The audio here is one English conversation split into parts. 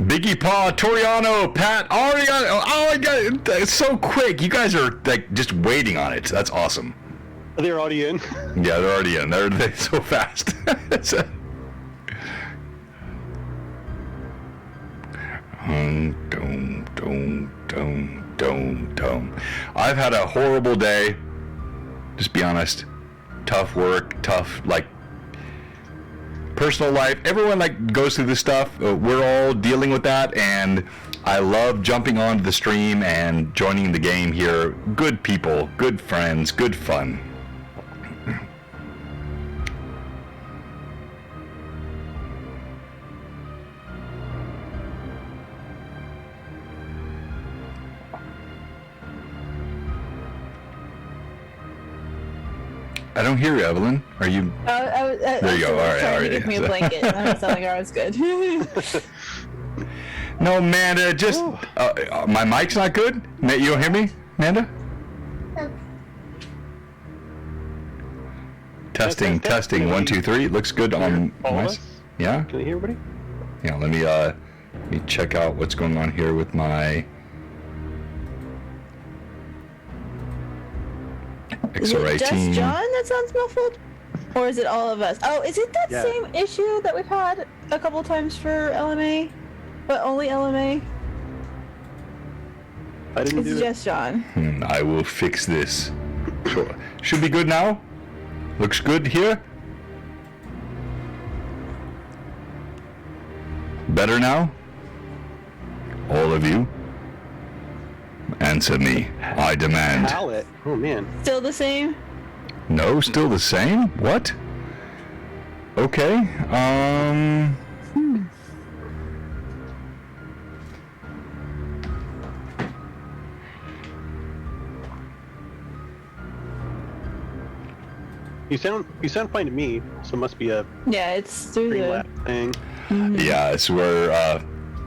Biggie Paw, Toriano, Pat, Ariano. Oh my god, it's so quick. You guys are like just waiting on it. That's awesome. They're already in. Yeah, they're already in. They're so fast. I've had a horrible day. Just be honest. Tough work, tough personal life. Everyone goes through this stuff. We're all dealing with that, and I love jumping onto the stream and joining the game here. Good people, good friends, good fun. I don't hear you, Evelyn. Are you? There you go. All right. Trying to give me a blanket. I was telling her I was good. No, Amanda, just my mic's not good. You don't hear me, Amanda? Testing. 1, 2, 3. It looks good on my. Yeah. Can you hear everybody? Yeah. Let me check out what's going on here with my. Is it just John that sounds muffled? Or is it all of us? Oh, is it that same issue that we've had a couple times for LMA? But only LMA? I didn't do it. It's just John. I will fix this. Should be good now. Looks good here. Better now? All of you? Answer me. I demand. Palette. Oh man. Still the same? No, still the same? What? Okay. You sound fine to me, so it must be a it's through the thing. Yeah, it's where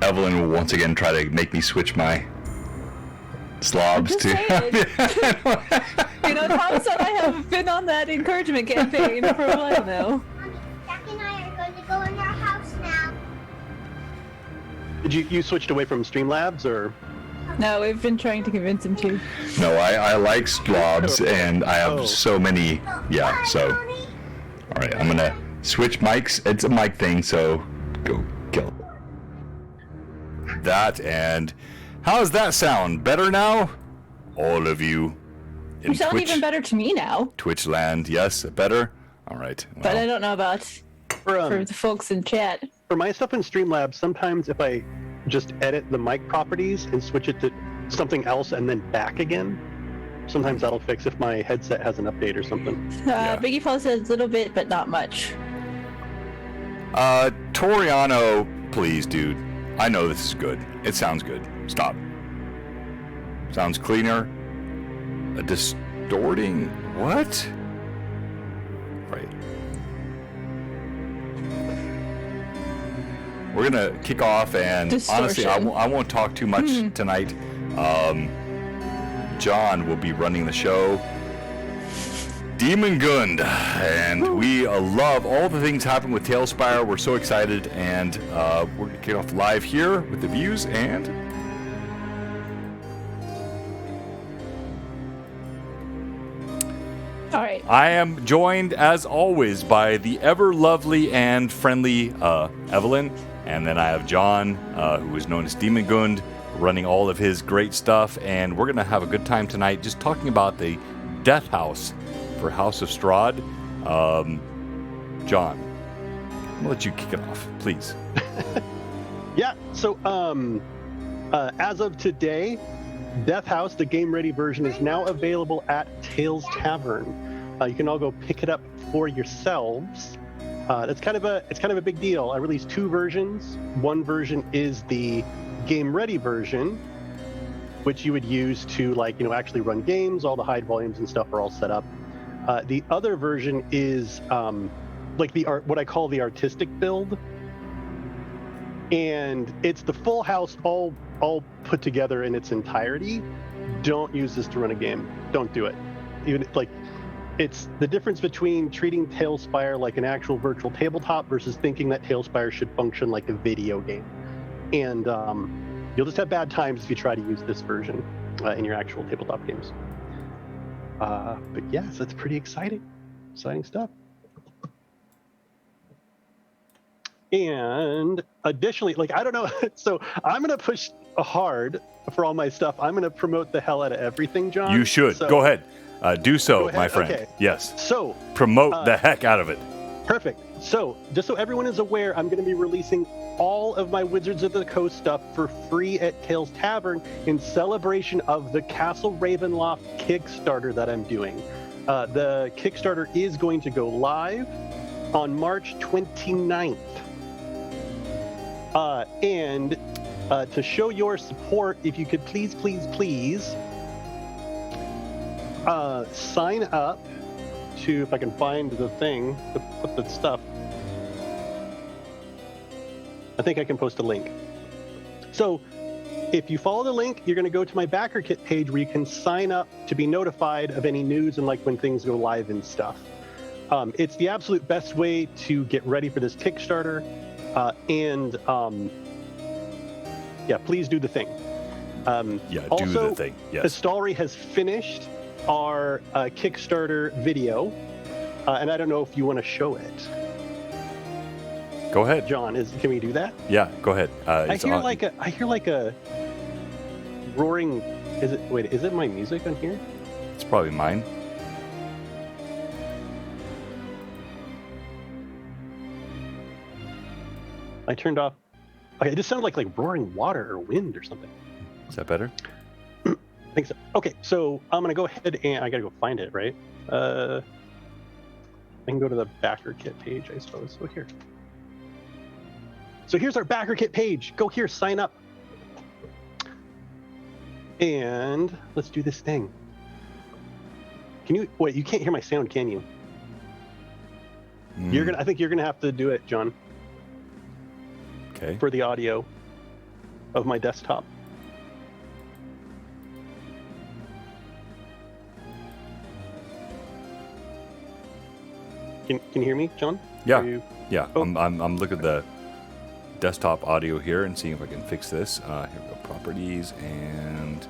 Evelyn will once again try to make me switch my slobs to. You know, Tom said I have been on that encouragement campaign for a while now. Jack and I are going to go in our house now. Did you switched away from Streamlabs or? No, we've been trying to convince him to. No, I like slobs, and I have so many. Yeah, so. All right, I'm gonna switch mics. It's a mic thing, so go kill that. And how's that sound? Better now? All of you. You sound even better to me now. Twitch land, yes, better. All right. Well. But I don't know about for the folks in chat. For my stuff in Streamlabs, sometimes if I just edit the mic properties and switch it to something else and then back again, sometimes that'll fix if my headset has an update or something. Biggie Paul says a little bit, but not much. Toriano, please, dude. I know this is good. It sounds good. Stop. Sounds cleaner. Distorting. What? Right. We're gonna kick off, and honestly, I won't talk too much tonight. John will be running the show. Demongund, and we love all the things happening with Tailspire. We're so excited, and we're gonna kick off live here with the views and. All right. I am joined, as always, by the ever lovely and friendly Evelyn, and then I have John, who is known as Demongund, running all of his great stuff, and we're going to have a good time tonight just talking about the Death House for House of Strahd. John, I'm going to let you kick it off, please. Yeah, so as of today, Death House, the game-ready version, is now available at Tales Tavern. You can all go pick it up for yourselves. It's kind of a big deal. I released 2 versions. One version is the game-ready version, which you would use to actually run games. All the hide volumes and stuff are all set up. The other version is what I call the artistic build, and it's the full house all put together in its entirety. Don't use this to run a game. Don't do it. Even it's the difference between treating Tailspire like an actual virtual tabletop versus thinking that Tailspire should function like a video game. and you'll just have bad times if you try to use this version in your actual tabletop games. But yes, that's pretty exciting stuff. And additionally, like, I don't know, so I'm going to push hard for all my stuff. I'm going to promote the hell out of everything, John. You should. So, go ahead. Do so, go ahead. my friend. Okay. Yes. So, promote the heck out of it. Perfect. So, just so everyone is aware, I'm going to be releasing all of my Wizards of the Coast stuff for free at Tales Tavern in celebration of the Castle Ravenloft Kickstarter that I'm doing. The Kickstarter is going to go live on March 29th. And to show your support, if you could please sign up to, if I can find the thing to put the stuff. I think I can post a link. So if you follow the link, you're going to go to my backer kit page where you can sign up to be notified of any news and like when things go live and stuff. It's the absolute best way to get ready for this Kickstarter. Yeah, please do the thing. Also, do the thing. Yes. Astalri has finished our Kickstarter video, and I don't know if you want to show it. Go ahead, John. Can we do that? Yeah, go ahead. I hear like a roaring. Is it my music on here? It's probably mine. I turned off. Okay, it just sounded like roaring water or wind or something. Is that better? I think so. Okay, so I'm gonna go ahead and I gotta go find it, right? I can go to the backer kit page, I suppose. So here. So here's our backer kit page. Go here, sign up. And let's do this thing. Can you wait? You can't hear my sound, can you? I think you're gonna have to do it, John. Okay. For the audio of my desktop. Can you hear me, John? Yeah. Yeah. Oh. I'm looking at the desktop audio here and seeing if I can fix this. Here we go. Properties and.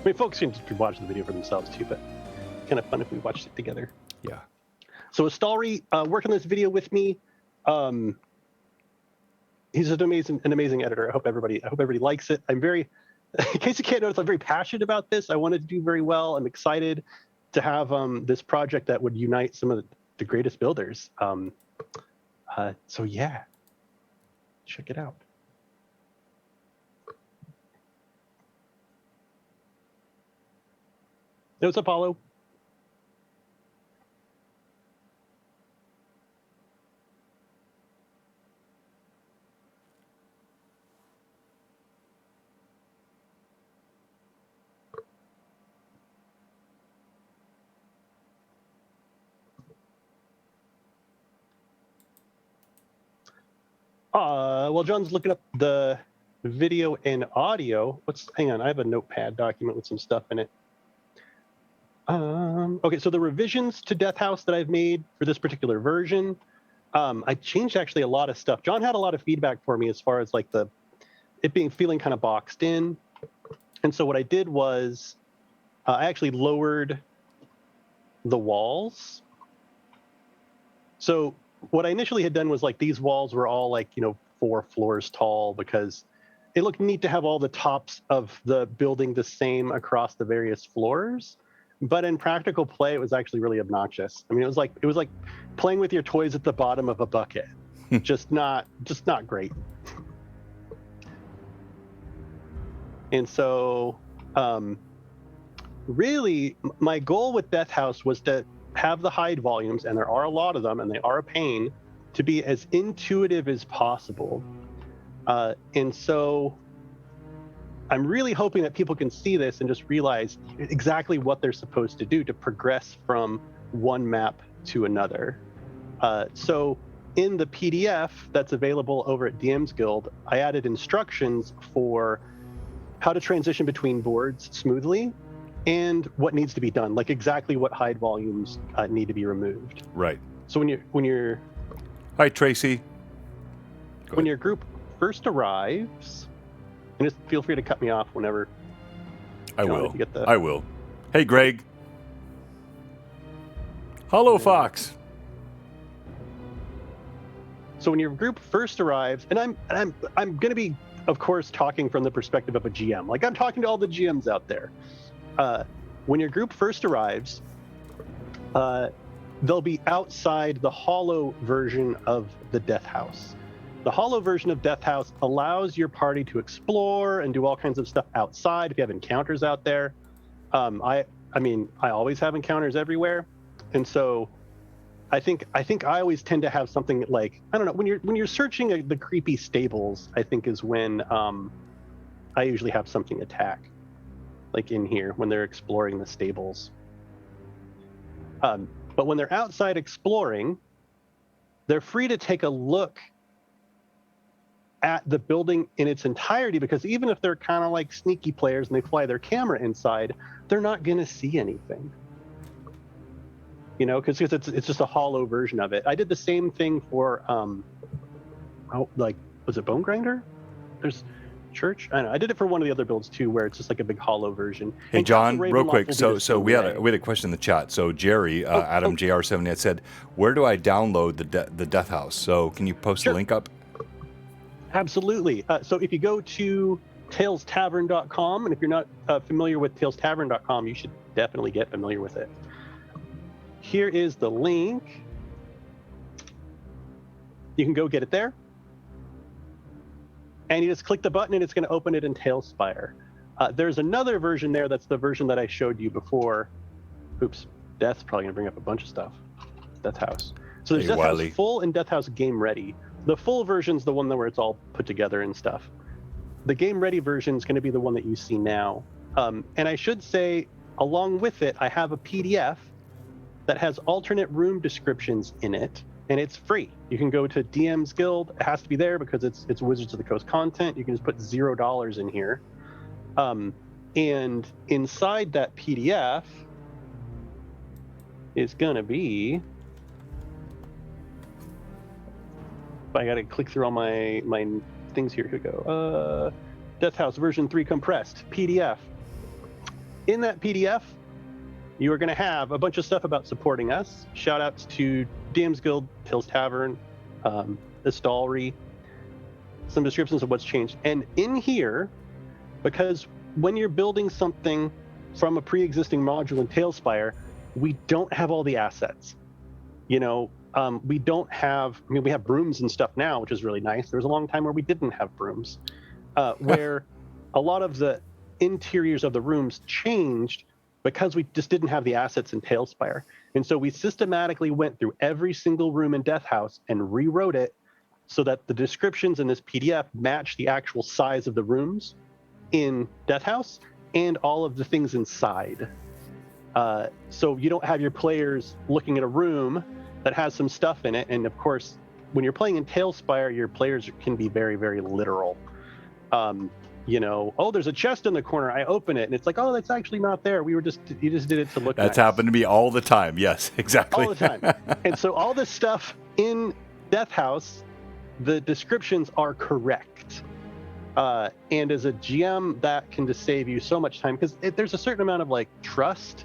I mean, folks can watch the video for themselves too, but kind of fun if we watched it together. Yeah. So Astalri worked on this video with me. He's an amazing editor. I hope everybody likes it. I'm very, in case you can't notice, I'm very passionate about this. I wanted to do very well. I'm excited to have this project that would unite some of the greatest builders. So yeah, check it out. Hey, what's up, Paulo? While John's looking up the video and audio, hang on, I have a notepad document with some stuff in it. Okay, so the revisions to Death House that I've made for this particular version, I changed actually a lot of stuff. John had a lot of feedback for me as far as like feeling kind of boxed in. And so what I did was I actually lowered the walls. So what I initially had done was like these walls were all 4 floors tall because it looked neat to have all the tops of the building the same across the various floors. But in practical play, it was actually really obnoxious. I mean, it was like playing with your toys at the bottom of a bucket. just not great. And so, really, my goal with Death House was to have the hide volumes, and there are a lot of them, and they are a pain, to be as intuitive as possible. And so I'm really hoping that people can see this and just realize exactly what they're supposed to do to progress from one map to another. So in the PDF that's available over at DM's Guild, I added instructions for how to transition between boards smoothly. and what needs to be done, like exactly what hide volumes need to be removed. Right. So when you're Hi, Tracy. when your group first arrives, and just feel free to cut me off whenever. I John, will. if you get the- I will. Hey, Greg. Hello, Fox. So when your group first arrives, and I'm going to be, of course, talking from the perspective of a GM. Like I'm talking to all the GMs out there. When your group first arrives, they'll be outside the hollow version of the Death House. The hollow version of Death House allows your party to explore and do all kinds of stuff outside. If you have encounters out there, I always have encounters everywhere, and so I think I always tend to have something like, I don't know, when you're searching the creepy stables, I think is when I usually have something attack, like in here when they're exploring the stables. But when they're outside exploring, they're free to take a look at the building in its entirety, because even if they're kind of like sneaky players and they fly their camera inside, they're not going to see anything. You know, because it's just a hollow version of it. I did the same thing for, was it Bone Grinder? There's Church. I don't know. I did it for one of the other builds too, where it's just like a big hollow version. Hey, And John, Castle real Ravenloft quick. will do the So same we had way. a question in the chat. So Jerry, Adam JR7 had said, "Where do I download the Death House?" So can you post Sure. the link up? Absolutely. So if you go to talestavern.com, and if you're not familiar with talestavern.com, you should definitely get familiar with it. Here is the link. You can go get it there. And you just click the button and it's going to open it in Talespire. There's another version there that's the version that I showed you before. Oops, Death's probably going to bring up a bunch of stuff. Death House. So there's Hey, Death Wiley. House Full and Death House Game Ready. The full version's the one where it's all put together and stuff. The Game Ready version is going to be the one that you see now. And I should say, along with it, I have a PDF that has alternate room descriptions in it, and it's free. You can go to DM's Guild. It has to be there because it's Wizards of the Coast content. You can just put $0 in here. And inside that PDF is going to be... I got to click through all my things here. Here we go. Death House version 3 compressed PDF. In that PDF, you are going to have a bunch of stuff about supporting us. Shout outs to DM's Guild, Tales Tavern, Estalry, some descriptions of what's changed. And in here, because when you're building something from a pre-existing module in Talespire, we don't have all the assets. You know, we don't have, I mean, we have brooms and stuff now, which is really nice. There was a long time where we didn't have brooms, where a lot of the interiors of the rooms changed because we just didn't have the assets in Talespire. And so we systematically went through every single room in Death House and rewrote it so that the descriptions in this PDF match the actual size of the rooms in Death House and all of the things inside. So you don't have your players looking at a room that has some stuff in it. And of course, when you're playing in Talespire, your players can be very, very literal. You know, oh, there's a chest in the corner. I open it, and it's like, oh, that's actually not there. You just did it to look. That's nice. happened to me all the time. Yes, exactly. All the time. And so all this stuff in Death House, the descriptions are correct. And as a GM, that can just save you so much time, because there's a certain amount of like trust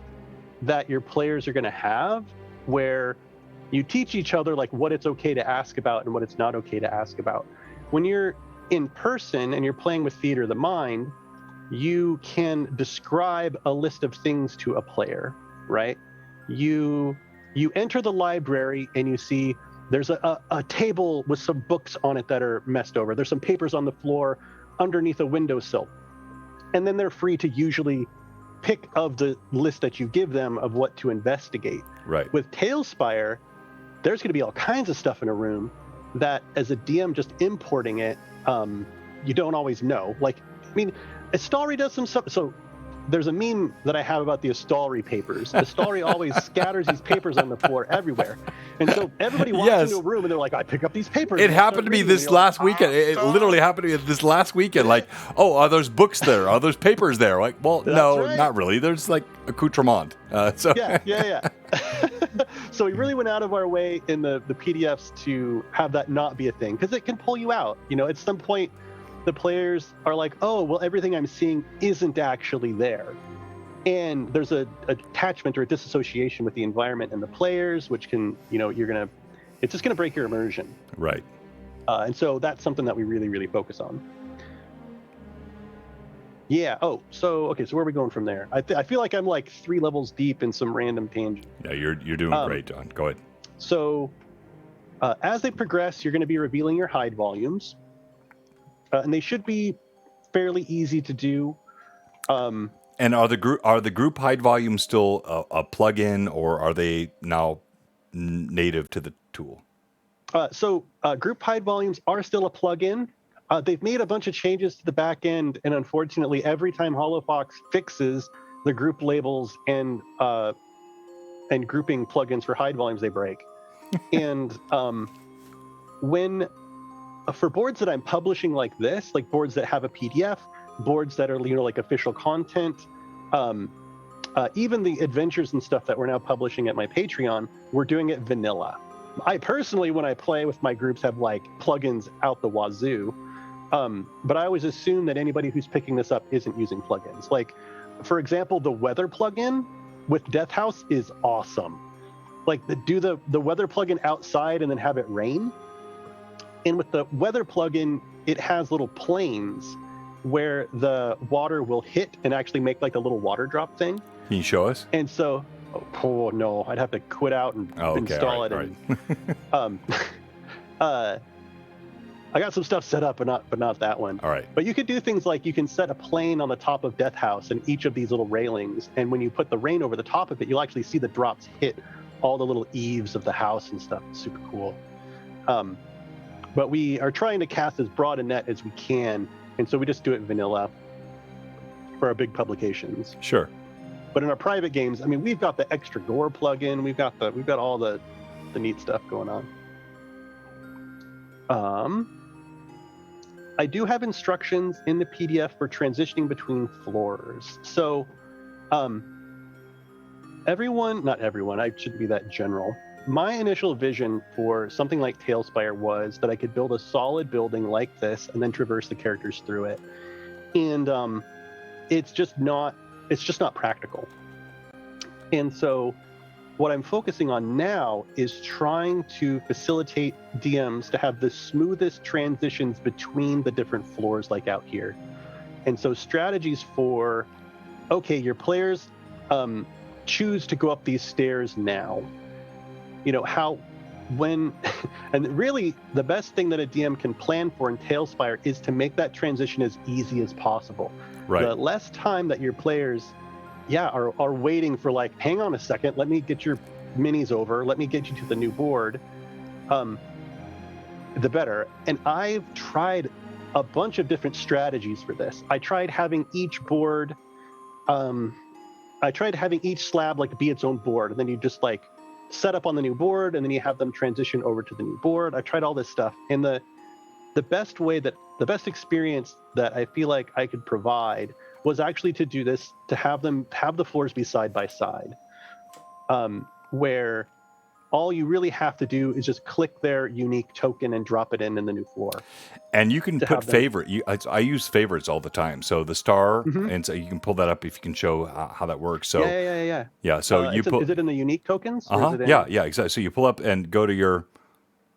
that your players are going to have, where you teach each other like what it's okay to ask about and what it's not okay to ask about. When you're in person and you're playing with Theater of the Mind, you can describe a list of things to a player, right? You enter the library and you see there's a table with some books on it that are messed over. There's some papers on the floor underneath a windowsill. And then they're free to usually pick of the list that you give them of what to investigate. Right. With Talespire, there's going to be all kinds of stuff in a room that, as a DM, just importing it, you don't always know. Like, I mean, Estalry does some stuff. So there's a meme that I have about the Astolri papers. Astolri always scatters these papers on the floor everywhere. And so everybody walks into a room and they're like, I pick up these papers. It happened to me this last weekend. It literally happened to me this last weekend. Like, oh, are those books there? Are those papers there? Like, well, no, not really. There's like accoutrement. Yeah. So we really went out of our way in the PDFs to have that not be a thing, because it can pull you out. At some point, the players are like, oh, well, everything I'm seeing isn't actually there. And there's a attachment or a disassociation with the environment and the players, which can, it's just going to break your immersion. Right. And so that's something that we really, really focus on. Yeah. Oh, so where are we going from there? I feel like I'm like 3 levels deep in some random tangent. Yeah, you're doing great, John. Go ahead. So as they progress, you're going to be revealing your hide volumes. And they should be fairly easy to do. And are the group hide volumes still a plug-in, or are they now native to the tool? So group hide volumes are still a plug-in. They've made a bunch of changes to the back end, and unfortunately, every time HoloFox fixes the group labels and grouping plugins for hide volumes, they break. And for boards that I'm publishing like this, like boards that have a PDF, boards that are like official content, even the adventures and stuff that we're now publishing at my Patreon, we're doing it vanilla. I personally, when I play with my groups, have like plugins out the wazoo, but I always assume that anybody who's picking this up isn't using plugins. Like, for example, the weather plugin with Death House is awesome. Like, do the weather plugin outside and then have it rain. And with the weather plugin, it has little planes where the water will hit and actually make like a little water drop thing. Can you show us? And so, oh no, I'd have to quit out and install it. Right. I got some stuff set up, but not that one. All right. But you could do things like you can set a plane on the top of Death House and each of these little railings, and when you put the rain over the top of it, you'll actually see the drops hit all the little eaves of the house and stuff. It's super cool. But we are trying to cast as broad a net as we can, and so we just do it vanilla for our big publications. Sure. But in our private games, I mean, we've got the extra gore plugin, we've got all the neat stuff going on. I do have instructions in the PDF for transitioning between floors. So, not everyone, I shouldn't be that general. My initial vision for something like Tailspire was that I could build a solid building like this and then traverse the characters through it. And it's just not practical. And so what I'm focusing on now is trying to facilitate DMs to have the smoothest transitions between the different floors like out here. And so strategies for, your players choose to go up these stairs now. And really the best thing that a DM can plan for in Tailspire is to make that transition as easy as possible. Right. The less time that your players are waiting for, like, hang on a second, let me get your minis over, let me get you to the new board, the better. And I've tried a bunch of different strategies for this. I tried having each board, each slab like be its own board, and then you just like set up on the new board, and then you have them transition over to the new board. I tried all this stuff, and the best experience that I feel like I could provide was actually to do this, to have the floors be side by side, where all you really have to do is just click their unique token and drop it in the new floor. And you can put favorite. I use favorites all the time. So the star, and so you can pull that up if you can show how that works. So yeah. So is it in the unique tokens? Yeah, exactly. So you pull up and go to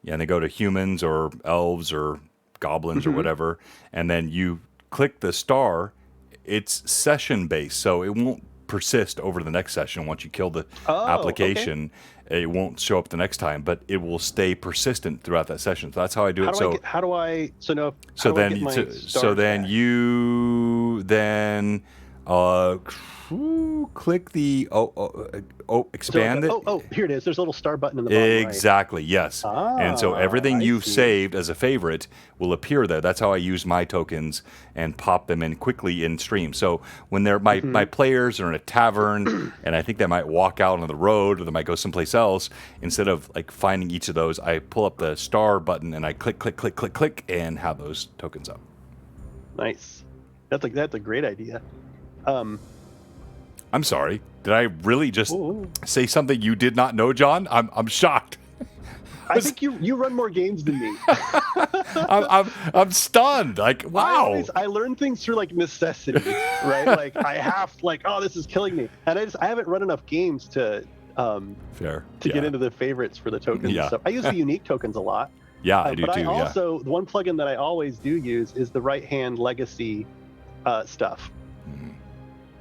and they go to humans or elves or goblins or whatever, and then you click the star. It's session based, so it won't persist over the next session. Once you kill the application, it won't show up the next time, but it will stay persistent throughout that session. So that's how I do it. So then Click the expand it. Here it is. There's a little star button in the bottom Exactly, yes. And so everything you've saved as a favorite will appear there. That's how I use my tokens and pop them in quickly in stream. So when they're my players are in a tavern and I think they might walk out on the road or they might go someplace else, instead of like finding each of those, I pull up the star button and I click and have those tokens up. Nice. That's a great idea. I'm sorry. Did I really just say something you did not know, John? I'm shocked. I think you run more games than me. I'm stunned. Like, wow. I learn things through like necessity, right? Like I have this is killing me, and I haven't run enough games to get into the favorites for the tokens. Yeah. So I use the unique tokens a lot. Yeah, I do but too. I also the one plugin that I always do use is the right hand legacy stuff.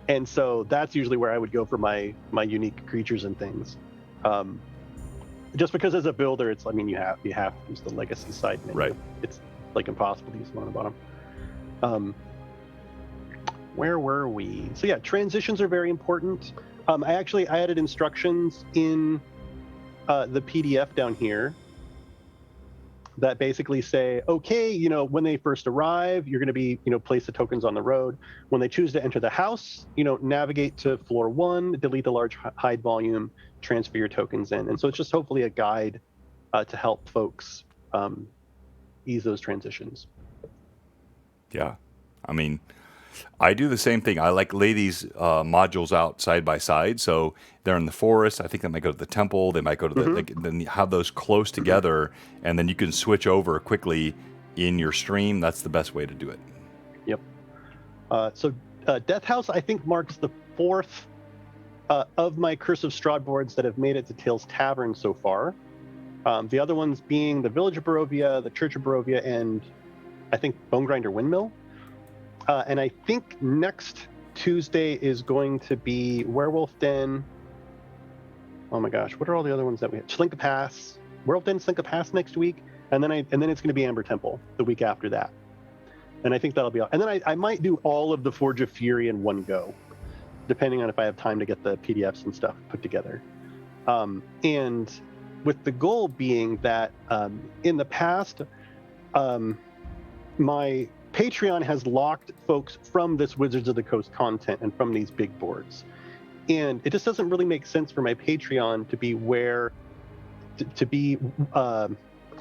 And so that's usually where I would go for my unique creatures and things. Just because as a builder, it's you have to use the legacy side menu. Right. It's like impossible to use one on the bottom. Where were we? So yeah, transitions are very important. I added instructions in the PDF down here that basically say, okay, when they first arrive, you're going to be, place the tokens on the road. When they choose to enter the house, navigate to floor 1, delete the large hide volume, transfer your tokens in. And so it's just hopefully a guide to help folks ease those transitions. Yeah. I mean, I do the same thing. I lay these modules out side by side. So they're in the forest. I think they might go to the temple. They might go to then you have those close together, and then you can switch over quickly in your stream. That's the best way to do it. Yep. So Death House, I think, marks the 4th of my Curse of Strahd boards that have made it to Tales Tavern so far. The other ones being the Village of Barovia, the Church of Barovia, and I think Bone Grinder Windmill. And I think next Tuesday is going to be Werewolf Den. Oh my gosh, what are all the other ones that we have? Slinka Pass, Werewolf Den, Slinka Pass next week, and then it's going to be Amber Temple the week after that. And I think that'll be all. And then I might do all of the Forge of Fury in one go, depending on if I have time to get the PDFs and stuff put together. And with the goal being that in the past, my Patreon has locked folks from this Wizards of the Coast content and from these big boards. And it just doesn't really make sense for my Patreon to be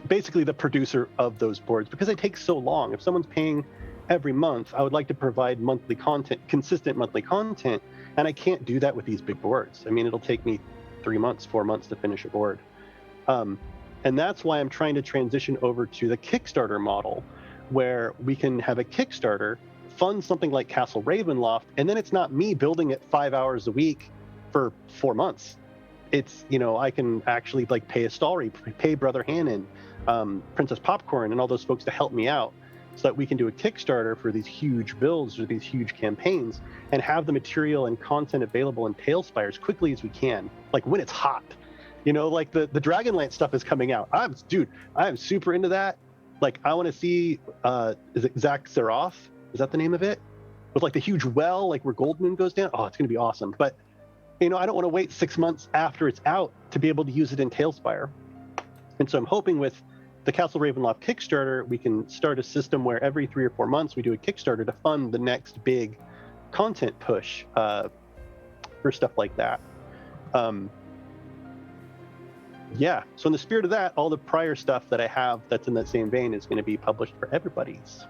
basically the producer of those boards, because it takes so long. If someone's paying every month, I would like to provide monthly content, consistent monthly content, and I can't do that with these big boards. I mean, it'll take me 3 months, 4 months to finish a board. And that's why I'm trying to transition over to the Kickstarter model, where we can have a Kickstarter, fund something like Castle Ravenloft, and then it's not me building it 5 hours a week for 4 months. It's, I can actually pay a Stallry, pay Brother Hannon, Princess Popcorn, and all those folks to help me out, so that we can do a Kickstarter for these huge builds or these huge campaigns and have the material and content available in Talespire as quickly as we can, when it's hot. The Dragonlance stuff is coming out. I am super into that. I want to see, is it Zach Zeroth? Is that the name of it? With the huge well, where Gold Moon goes down. Oh, it's going to be awesome. But, I don't want to wait 6 months after it's out to be able to use it in Talespire. And so I'm hoping with the Castle Ravenloft Kickstarter, we can start a system where every 3 or 4 months we do a Kickstarter to fund the next big content push for stuff like that. Yeah, so in the spirit of that, all the prior stuff that I have that's in that same vein is going to be published for everybody's.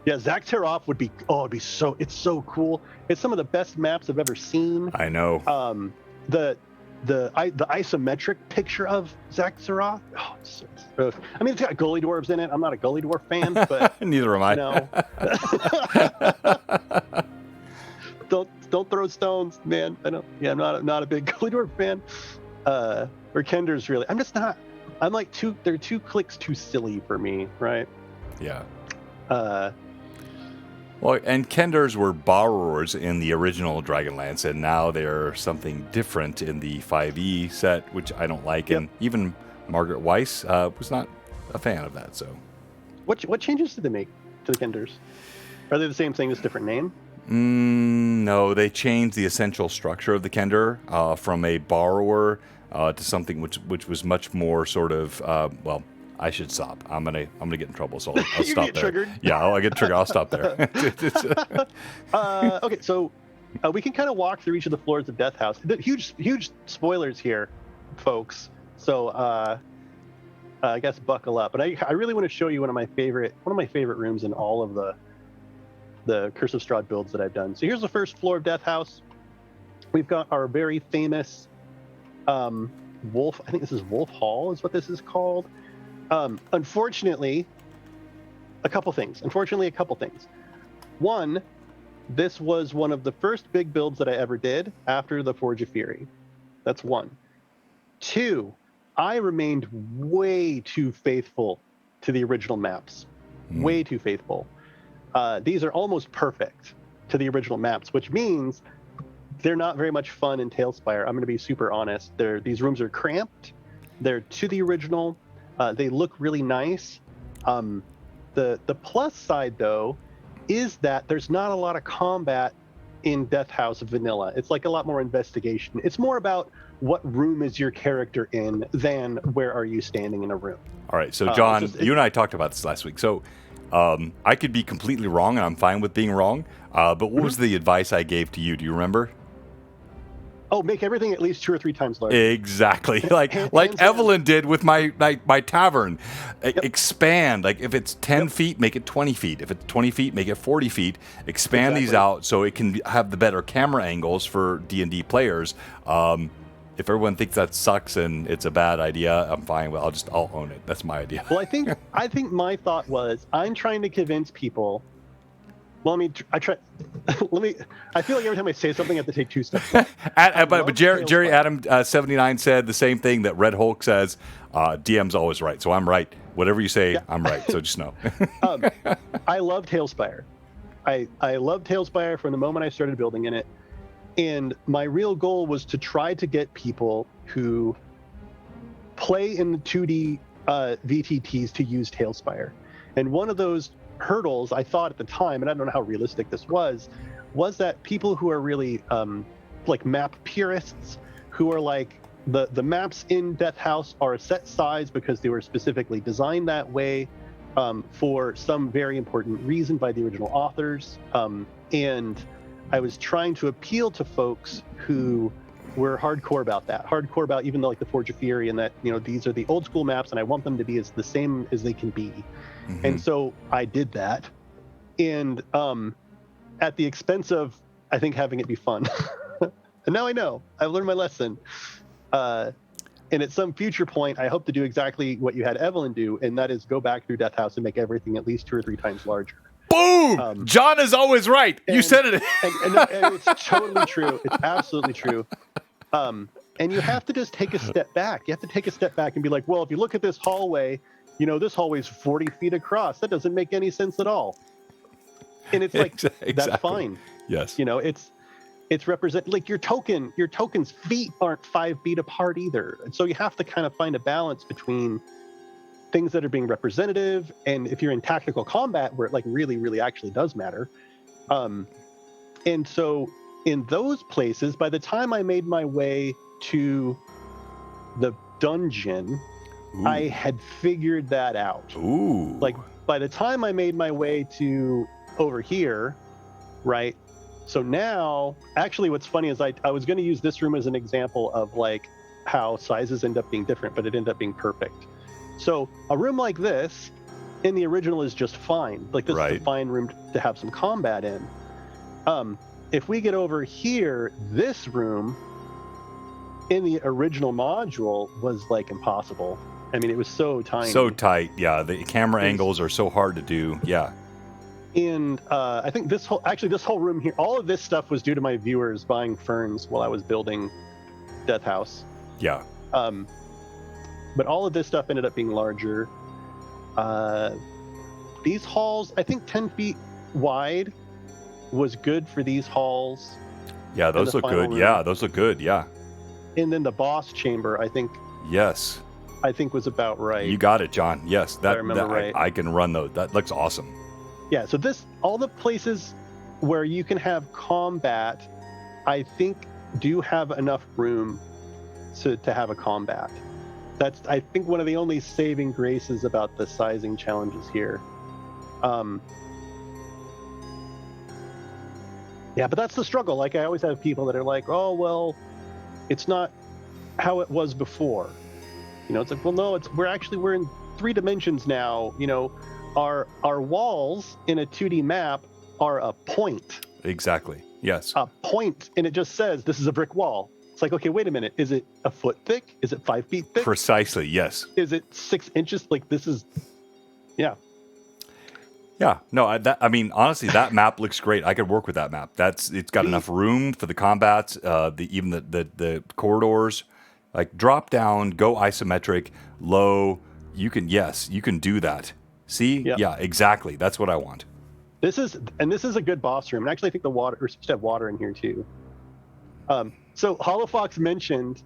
Yeah, Zach Teroff would be, it's so cool. It's some of the best maps I've ever seen. I know. The isometric picture of Zach Teroff, it's got Gully Dwarves in it. I'm not a Gully Dwarf fan, but neither am I. Don't throw stones, man. I'm not a big Gully Dwarf fan. Or Kender's really. I'm just not. I'm they're 2 clicks too silly for me, right? Yeah. Well, and Kenders were borrowers in the original Dragonlance, and now they're something different in the 5e set, which I don't like. Yep. And even Margaret Weiss was not a fan of that. So, what changes did they make to the Kenders? Are they the same thing, just different name? No, they changed the essential structure of the Kender from a borrower to something which was much more sort of well. I should stop. I'm gonna get in trouble, so I'll stop get there. Triggered. Yeah, I'll get triggered. I'll stop there. Okay, so we can kind of walk through each of the floors of Death House. Huge spoilers here, folks. So I guess buckle up. But I really want to show you one of my favorite rooms in all of the Curse of Strahd builds that I've done. So here's the first floor of Death House. We've got our very famous Wolf. I think this is Wolf Hall, is what this is called. Unfortunately, a couple things. One, this was one of the first big builds that I ever did after the Forge of Fury. That's one. Two, I remained way too faithful to the original maps. Way too faithful. These are almost perfect to the original maps, which means they're not very much fun in Tailspire. I'm going to be super honest. These rooms are cramped. They're to the original. They look really nice. The plus side, though, is that there's not a lot of combat in Death House Vanilla. It's like a lot more investigation. It's more about what room is your character in than where are you standing in a room. All right, so John, you and I talked about this last week. So I could be completely wrong, and I'm fine with being wrong. But what was the advice I gave to you? Do you remember? Oh, make everything at least 2 or 3 times larger. Exactly, like Evelyn did with my tavern. Yep. Expand. Like if it's 10 feet, make it 20 feet. If it's 20 feet, make it 40 feet. Expand these out so it can have the better camera angles for D&D players. If everyone thinks that sucks and it's a bad idea, I'm fine. Well, I'll own it. That's my idea. Well, I think my thought was I'm trying to convince people. Well, I mean, I feel like every time I say something, I have to take 2 steps back. But Jerry Adam 79 said the same thing that Red Hulk says. DM's always right, so I'm right. Whatever you say, yeah. I'm right. So just know. I love Tailspire. I love Tailspire from the moment I started building in it, and my real goal was to try to get people who play in the 2D VTTs to use Tailspire. And one of those hurdles I thought at the time, and I don't know how realistic this was that people who are really like map purists, who are like the maps in Death House are a set size because they were specifically designed that way for some very important reason by the original authors, and I was trying to appeal to folks who were hardcore about even though like the Forge of Fury, and that, you know, these are the old school maps and I want them to be as the same as they can be. Mm-hmm. And so I did that, and at the expense of, I think, having it be fun. And now I know I've learned my lesson, and at some future point I hope to do exactly what you had Evelyn do, and that is go back through Death House and make everything at least 2 or 3 times larger. Boom! John is always right. You said it. and it's totally true. It's absolutely true. And you have to just take a step back. You have to take a step back and be like, well, if you look at this hallway, you know, this hallway is 40 feet across. That doesn't make any sense at all. And it's like, exactly. That's fine. Yes. You know, it's like your token's feet aren't 5 feet apart either. And so you have to kind of find a balance between things that are being representative, and if you're in tactical combat where it like really, really actually does matter. And so in those places, by the time I made my way to the dungeon, ooh, I had figured that out. Ooh. Like by the time I made my way to over here, right? So now, actually what's funny is I was going to use this room as an example of like how sizes end up being different, but it ended up being perfect. So a room like this in the original is just fine. Like this is a fine room to have some combat in. If we get over here, this room in the original module was like impossible. I mean, it was so tiny. So tight, yeah. The camera angles are so hard to do, yeah. And I think this whole room here, all of this stuff was due to my viewers buying ferns while I was building Death House. Yeah. But all of this stuff ended up being larger. These halls, I think 10 feet wide was good for these halls. Yeah, those look good. Room. Yeah, those look good. Yeah. And then the boss chamber, I think. Yes. I think was about right. You got it, John. Yes, I remember right. I can run those. That looks awesome. Yeah, so all the places where you can have combat, I think, do have enough room to have a combat. That's, I think, one of the only saving graces about the sizing challenges here. Yeah, but that's the struggle. Like, I always have people that are like, oh, well, it's not how it was before. You know, it's like, well, no, we're in 3 dimensions now. You know, our walls in a 2D map are a point. Exactly. Yes. A point, and it just says this is a brick wall. It's like, okay, wait a minute. Is it a foot thick? Is it 5 feet thick? Precisely. Yes. Is it 6 inches? Like, this is, yeah. Yeah, no, I mean, honestly, that map looks great. I could work with that map. It's got enough room for the combats, even the corridors. Like, drop down, go isometric, low. You can do that. See? Yep. Yeah, exactly. That's what I want. This is a good boss room. And actually, I think we're supposed to have water in here too. So HoloFox mentioned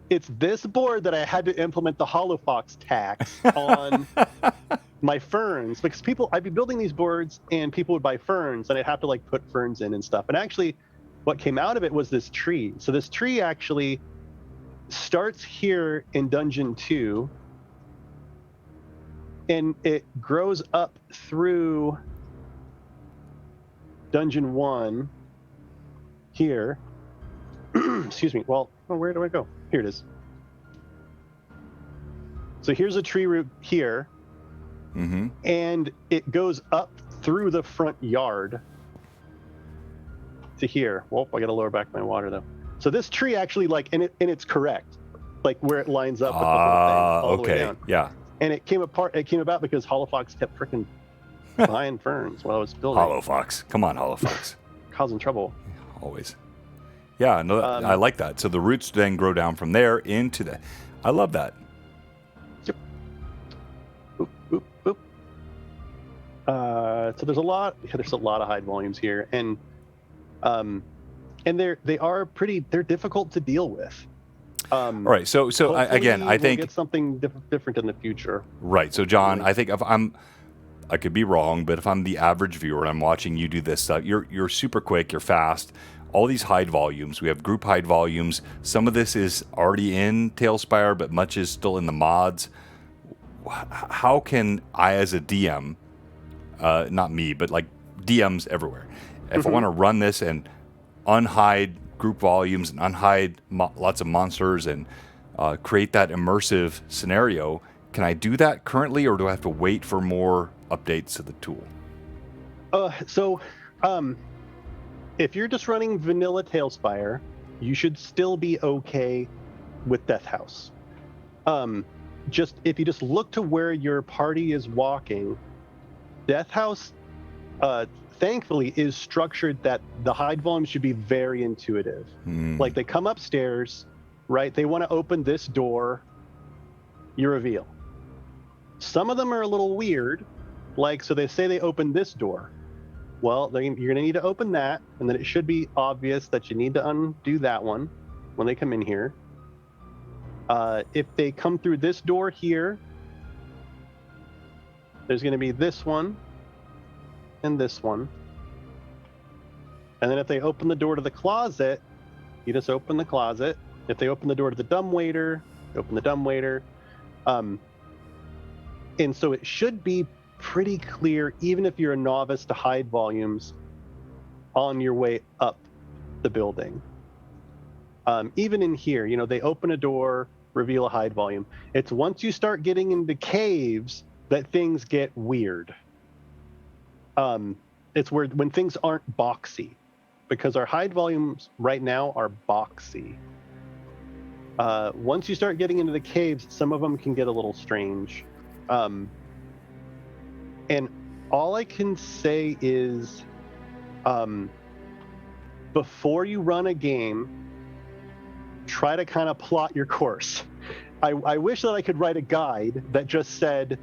it's this board that I had to implement the HoloFox tax on. My ferns, because I'd be building these boards and people would buy ferns and I'd have to like put ferns in and stuff. And actually what came out of it was this tree. So this tree actually starts here in Dungeon 2 and it grows up through Dungeon 1 here. Excuse me. Well, where do I go? Here it is. So here's a tree root here. Mm-hmm. And it goes up through the front yard to here. Well, I got to lower back my water though. So this tree actually, like, and it's correct, like where it lines up with the whole thing all the way down. Yeah. And it came about because HoloFox kept freaking buying ferns while I was building. HoloFox, come on, HoloFox. Causing trouble. Always. Yeah, no, I like that. So the roots then grow down from there into that. I love that. Boop, boop. So there's a lot of hide volumes here, and they're difficult to deal with. All right, so I think we'll get something different in the future. Right. So John, I think I could be wrong, but if I'm the average viewer and I'm watching you do this stuff, you're super quick, you're fast. All these hide volumes, we have group hide volumes. Some of this is already in Tailspire, but much is still in the mods. How can I, as a DM, not me, but like DMs everywhere, if I want to run this and unhide group volumes and unhide lots of monsters and create that immersive scenario, can I do that currently, or do I have to wait for more updates to the tool? If you're just running vanilla Tailspire, you should still be okay with Death House. If you just look to where your party is walking, Death House, thankfully, is structured that the hide volume should be very intuitive. Like, they come upstairs, right? They want to open this door, you reveal. Some of them are a little weird, like, so they say they open this door. Well, you're going to need to open that, and then it should be obvious that you need to undo that one when they come in here. If they come through this door here, there's going to be this one and this one. And then if they open the door to the closet, you just open the closet. If they open the door to the dumbwaiter, you open the dumbwaiter. And so it should be pretty clear, even if you're a novice, to hide volumes on your way up the building. Even in here, they open a door, reveal a hide volume. It's once you start getting into caves that things get weird. It's when things aren't boxy, because our hide volumes right now are boxy. Once you start getting into the caves, some of them can get a little strange. And all I can say is, before you run a game, try to kind of plot your course. I wish that I could write a guide that just said,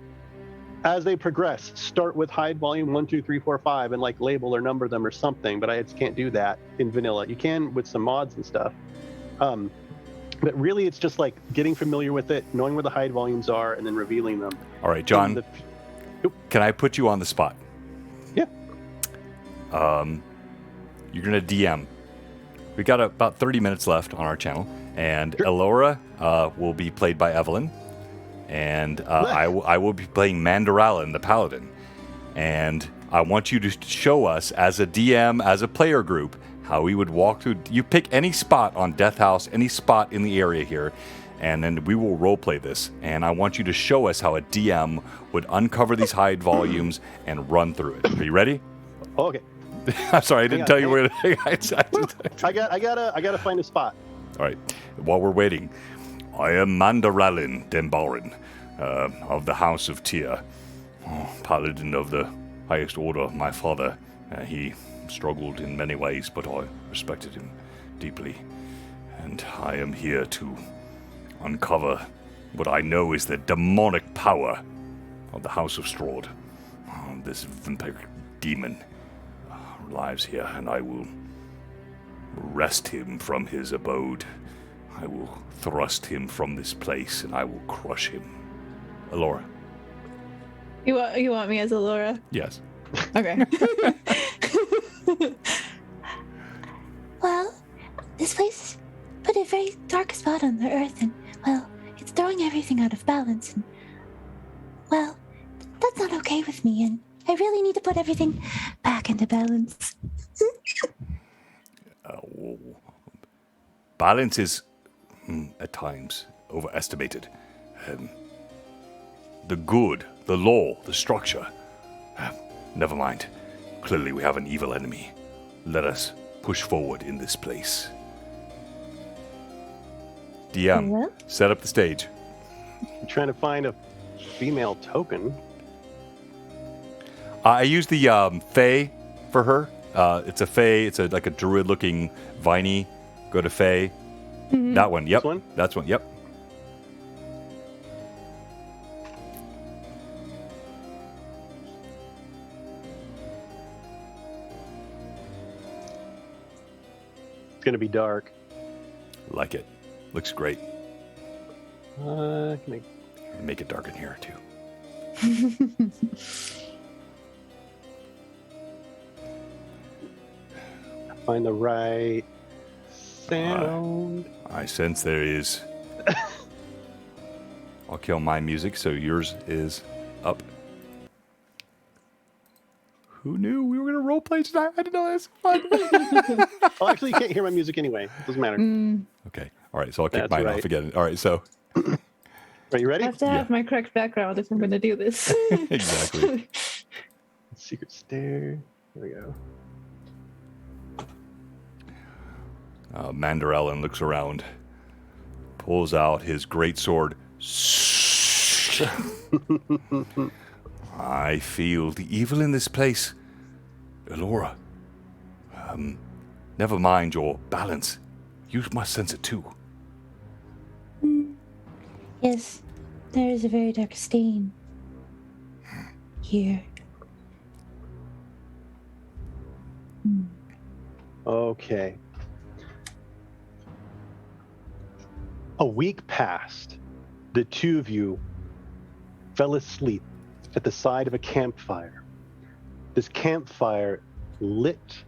as they progress, start with hide volume 1, 2, 3, 4, 5, and like label or number them or something, but I just can't do that in vanilla. You can with some mods and stuff. But really, it's just like getting familiar with it, knowing where the hide volumes are, and then revealing them. All right, John, can I put you on the spot? Yeah. You're going to DM. We got about 30 minutes left on our channel, and sure. Elora will be played by Evelyn, and I will be playing Mandaralin, the Paladin. And I want you to show us, as a DM, as a player group, how we would walk through. You pick any spot on Death House, any spot in the area here, and then we will roleplay this. And I want you to show us how a DM would uncover these hide volumes and run through it. Are you ready? Okay. I'm sorry, I didn't tell you where to. I gotta find a spot. All right. While we're waiting, I am Mandaralin Dembarin, of the House of Tyr, Paladin of the highest order of my father. He struggled in many ways, but I respected him deeply. And I am here to uncover what I know is the demonic power of the House of Strahd. This vampiric demon lives here, and I will wrest him from his abode. I will thrust him from this place, and I will crush him. Elora. You want me as Elora? Yes. Okay. Well, this place put a very dark spot on the earth, and, well, it's throwing everything out of balance, and, well, that's not okay with me, and I really need to put everything back into balance. Balance is, at times, overestimated. The good, the law, the structure. Never mind. Clearly we have an evil enemy. Let us push forward in this place. DM, set up the stage. I'm trying to find a female token. I used the Fae for her. It's a Fae. It's like a druid-looking viney. Go to Fae. Mm-hmm. That one. Yep. This one? That's one. Yep. It's gonna be dark. Like it. Looks great. Can make it dark in here too. Find the right sound. I sense there is. I'll kill my music, so yours is up. Who knew we were going to roleplay tonight? I didn't know this. Fun. Oh, actually, you can't hear my music anyway. It doesn't matter. Okay. All right, so I'll kick mine off again. All right, so. Are you ready? I have to have my correct background if I'm going to do this. Exactly. Secret stair. There we go. Mandaralin looks around, pulls out his greatsword. I feel the evil in this place. Elora, never mind your balance. You must sense it too. Yes, there is a very dark stain here. Okay. A week passed. The two of you fell asleep at the side of a campfire. This campfire lit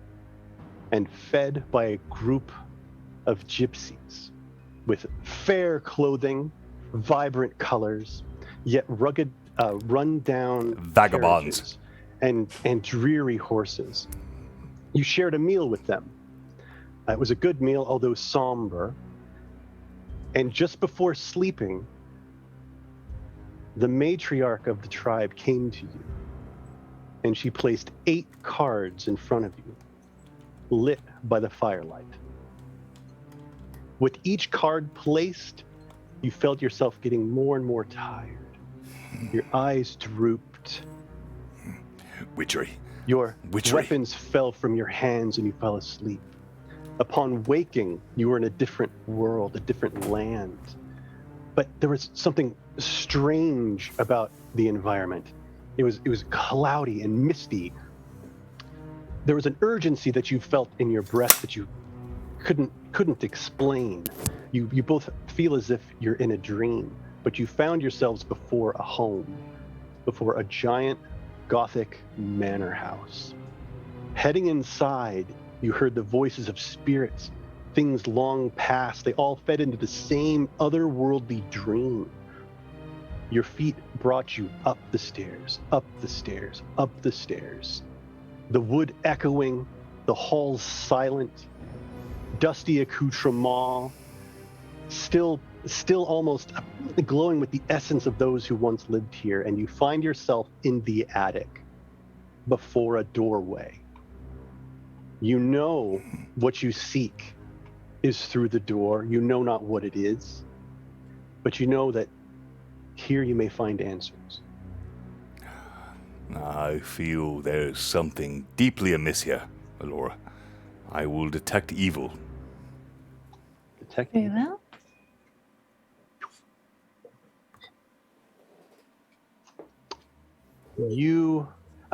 and fed by a group of gypsies with fair clothing, vibrant colors, yet rugged, run-down vagabonds and dreary horses. You shared a meal with them. It was a good meal, although somber. And just before sleeping, the matriarch of the tribe came to you, and she placed 8 cards in front of you, lit by the firelight. With each card placed, you felt yourself getting more and more tired. Your eyes drooped. Witchery. Your weapons fell from your hands and you fell asleep. Upon waking, you were in a different world, a different land. But there was something strange about the environment. It was cloudy and misty. There was an urgency that you felt in your breath that you couldn't explain. You both feel as if you're in a dream, but you found yourselves before a home, before a giant Gothic manor house. Heading inside, you heard the voices of spirits, things long past. They all fed into the same otherworldly dream. Your feet brought you up the stairs, up the stairs, up the stairs. The wood echoing, the halls silent, dusty accoutrement, still almost glowing with the essence of those who once lived here, and you find yourself in the attic before a doorway. You know what you seek is through the door. You know not what it is, but you know that here you may find answers. I feel there's something deeply amiss here, Alora. I will detect evil. Detect Very evil. well.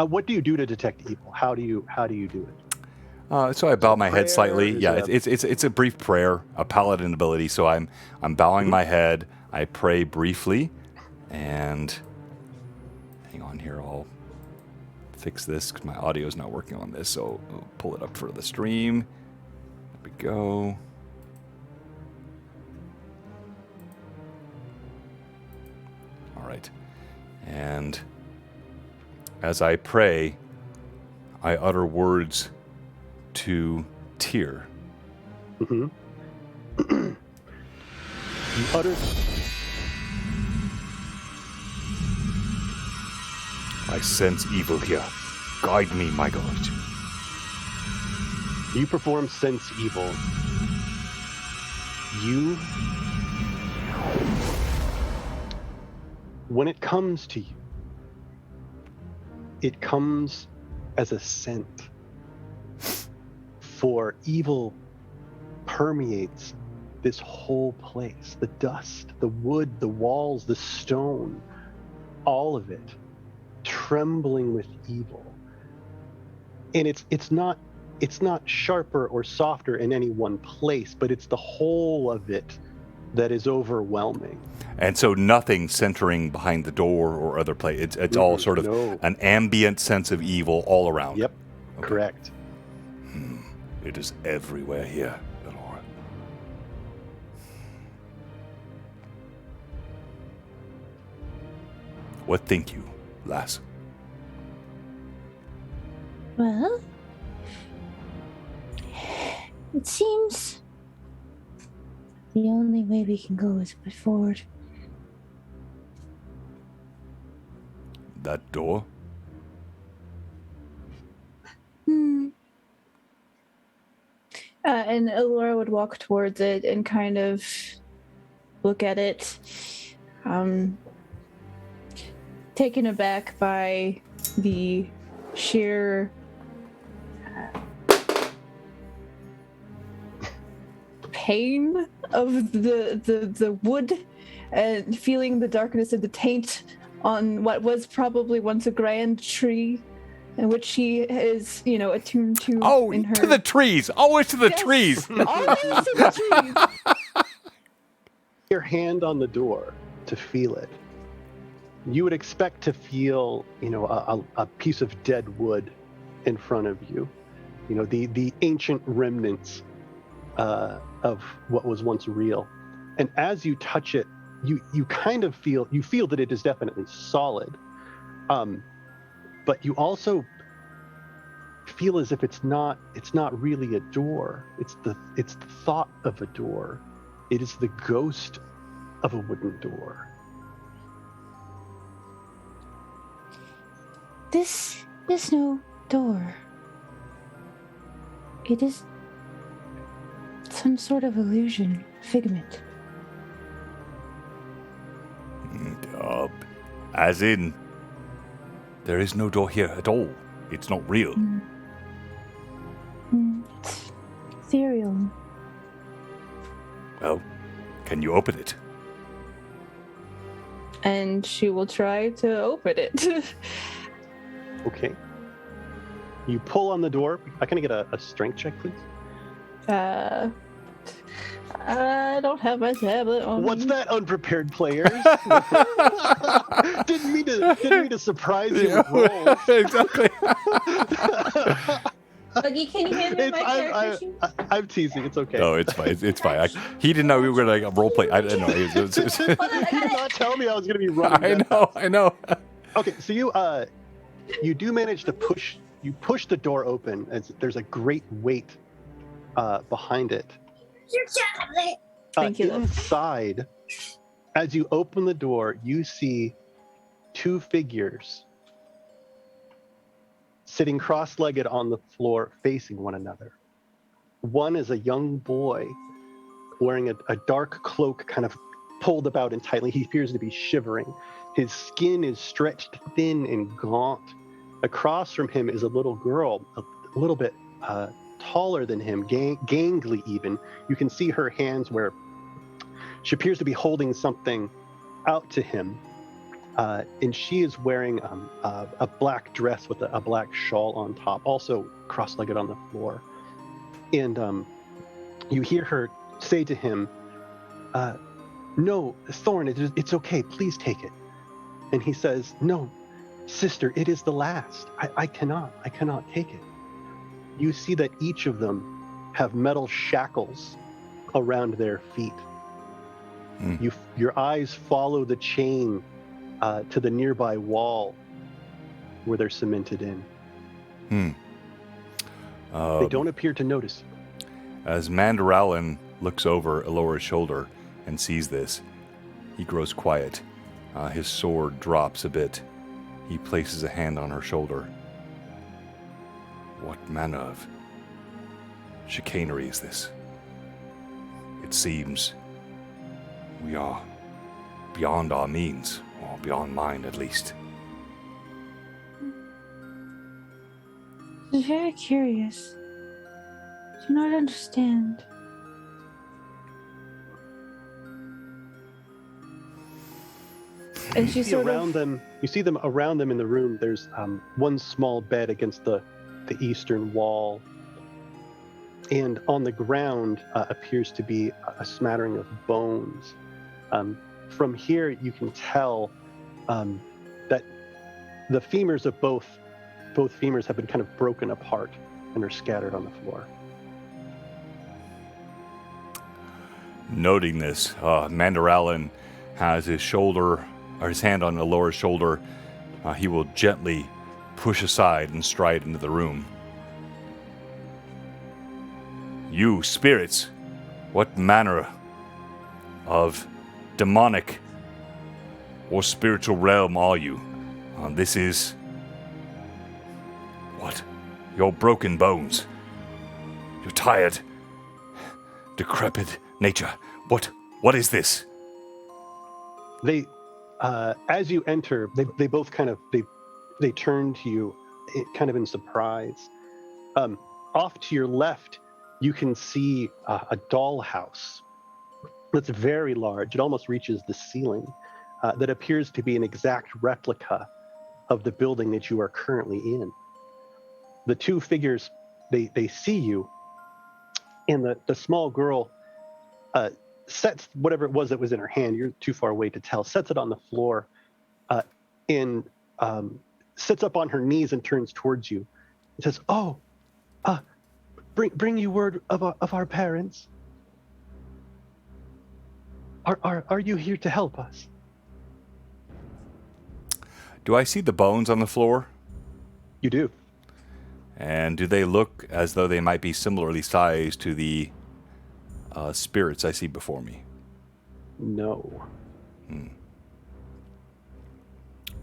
What do you do to detect evil? How do you do it? So I bow my head prayer? slightly. Is Yeah, it it's a brief prayer, a paladin ability. So I'm bowing my head. I pray briefly, and hang on here. I'll fix this because my audio is not working on this. So I'll pull it up for the stream. There we go. All right, and as I pray, I utter words to Tyr. Mm-hmm. You utter. I sense evil here. Guide me, my God. You perform sense evil. When it comes to you, it comes as a scent. For evil permeates this whole place. The dust, the wood, the walls, the stone, all of it trembling with evil. And it's not sharper or softer in any one place, but it's the whole of it that is overwhelming. And so nothing centering behind the door or other place. It's all sort of an ambient sense of evil all around. Yep, okay. Correct. It is everywhere here, Elora. What think you, lass? Well, it seems the only way we can go is forward. That door? And Elora would walk towards it and kind of look at it, taken aback by the sheer pain of the wood, and feeling the darkness of the taint on what was probably once a grand tree, in which she is, attuned to. Oh, in her... to the trees! Always to the trees! Always to the trees! Your hand on the door to feel it. You would expect to feel, a piece of dead wood in front of you. The ancient remnants of what was once real. And as you touch it, you kind of feel that it is definitely solid. But you also feel as if it's not really a door. It's the thought of a door. It is the ghost of a wooden door. This is no door. It is some sort of illusion, figment. As in, there is no door here at all. It's not real. It's ethereal. Well, can you open it? And she will try to open it. Okay. You pull on the door. Can I get a strength check, please? I don't have my tablet on What's me. that, unprepared players? didn't mean to surprise you with rolls. Exactly. Buggy, can you hand me my character sheet? I'm teasing. It's okay. No, it's fine. It's fine. He didn't know we were going to role play. I didn't know. Hold on, I He got did it. not tell me I was going to be running. I know. Okay, so you do manage to push the door open, and there's a great weight behind it. Your tablet. Thank you. Inside, as you open the door, you see two figures sitting cross-legged on the floor facing one another. One is a young boy wearing a dark cloak kind of pulled about and tightly. He appears to be shivering. His skin is stretched thin and gaunt. Across from him is a little girl, a little bit taller than him, gangly even. You can see her hands where she appears to be holding something out to him. And she is wearing a black dress with a black shawl on top, also cross-legged on the floor. And you hear her say to him, "No, Thorn, it's okay. Please take it." And he says, "No, sister, it is the last. I cannot take it." You see that each of them have metal shackles around their feet. Your eyes follow the chain to the nearby wall where they're cemented in. They don't appear to notice you. As Mandaralin looks over Elora's shoulder and sees this, he grows quiet. His sword drops a bit. He places a hand on her shoulder. What manner of chicanery is this? It seems we are beyond our means, or beyond mine at least. It's very curious. Do not understand. And she You see sort around of them. You see them around them in the room. There's one small bed against the eastern wall, and on the ground appears to be a smattering of bones. From here, you can tell that the femurs of both femurs have been kind of broken apart and are scattered on the floor. Noting this, Mandaralin has his hand on Elora's shoulder. He will gently push aside and stride into the room. You spirits, what manner of demonic or spiritual realm are you? This is... what? Your broken bones. Your tired, decrepit nature. What is this? They, as you enter, they both kind of they turn to you, kind of in surprise. Off to your left, you can see a dollhouse that's very large. It almost reaches the ceiling. That appears to be an exact replica of the building that you are currently in. The two figures, they see you, and the small girl sets whatever it was that was in her hand, you're too far away to tell, sets it on the floor, and sits up on her knees and turns towards you and says, "Oh, bring you word of our parents. Are you here to help us?" Do I see the bones on the floor? You do. And do they look as though they might be similarly sized to the spirits I see before me? No.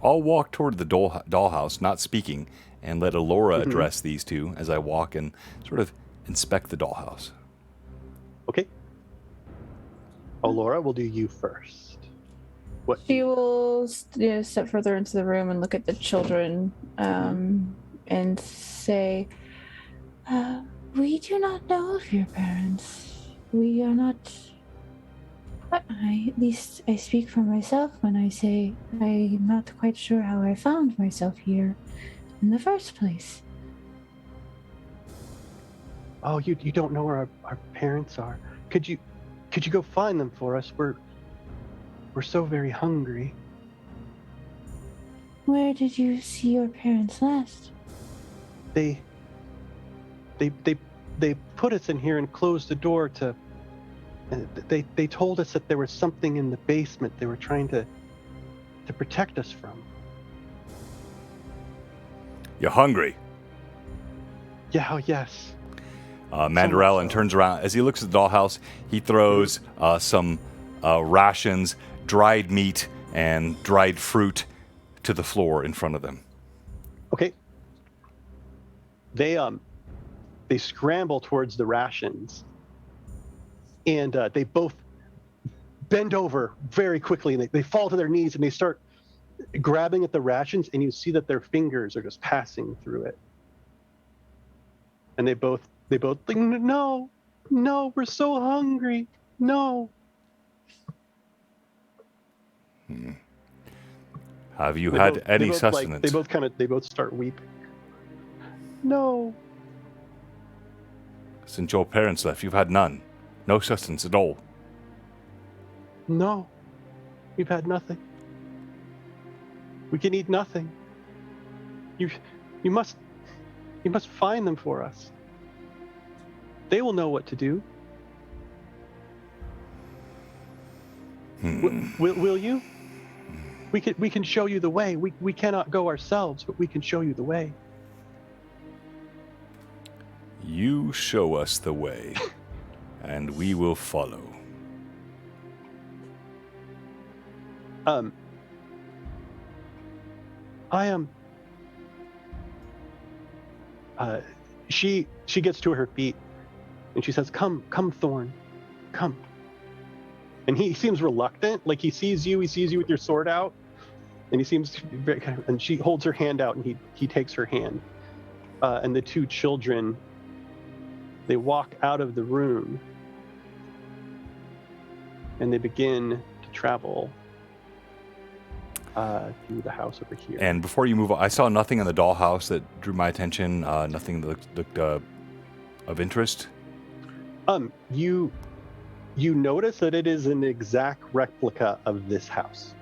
I'll walk toward the dollhouse, not speaking, and let Elora address these two as I walk and sort of inspect the dollhouse. Okay. Laura, we'll do you first. What? she will step further into the room and look at the children and say, We do not know of your parents. We are not... At least I speak for myself when I say I'm not quite sure how I found myself here in the first place. Oh, you don't know where our parents are. Could you could you go find them for us? We're so very hungry. Where did you see your parents last? They put us in here and closed the door to. They told us that there was something in the basement they were trying to protect us from. You're hungry. Yeah, oh, yes. Mandarellen turns around. As he looks at the dollhouse, he throws some rations, dried meat, and dried fruit to the floor in front of them. Okay. They scramble towards the rations, and they both bend over very quickly, and they fall to their knees, and they start grabbing at the rations, and you see that their fingers are just passing through it. And they both think, no, we're so hungry, no. Have you had any sustenance? They both start weeping. No. Since your parents left, you've had none. No sustenance at all. No. We've had nothing. We can eat nothing. You must find them for us. They will know what to do. Will you? We can show you the way. We cannot go ourselves, but we can show you the way. You show us the way, and we will follow. I am. She gets to her feet, and she says, "Come, Thorn, come." And he seems reluctant, like he sees you with your sword out, and he seems very kind of, and she holds her hand out, and he takes her hand, and the two children, they walk out of the room, and they begin to travel through the house over here. And before you move on, I saw nothing in the dollhouse that drew my attention, nothing that looked of interest. You notice that it is an exact replica of this house.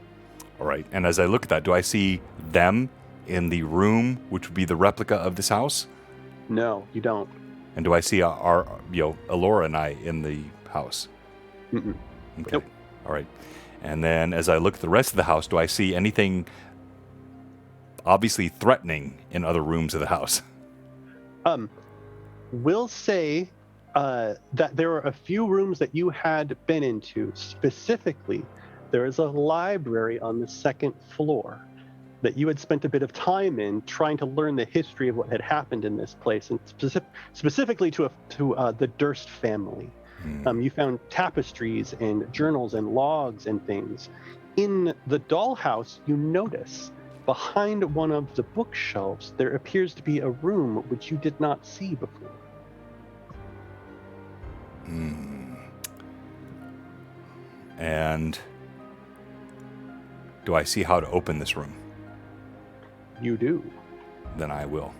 All right. And as I look at that, do I see them in the room, which would be the replica of this house? No, you don't. And do I see Alora and I in the house? Mm-mm. Okay. Nope. All right. And then as I look at the rest of the house, do I see anything obviously threatening in other rooms of the house? We'll say that there are a few rooms that you had been into. Specifically, there is a library on the second floor that you had spent a bit of time in trying to learn the history of what had happened in this place, and specifically to the Durst family. You found tapestries and journals and logs and things. In the dollhouse, you notice behind one of the bookshelves, there appears to be a room which you did not see before. And do I see how to open this room? You do. Then I will.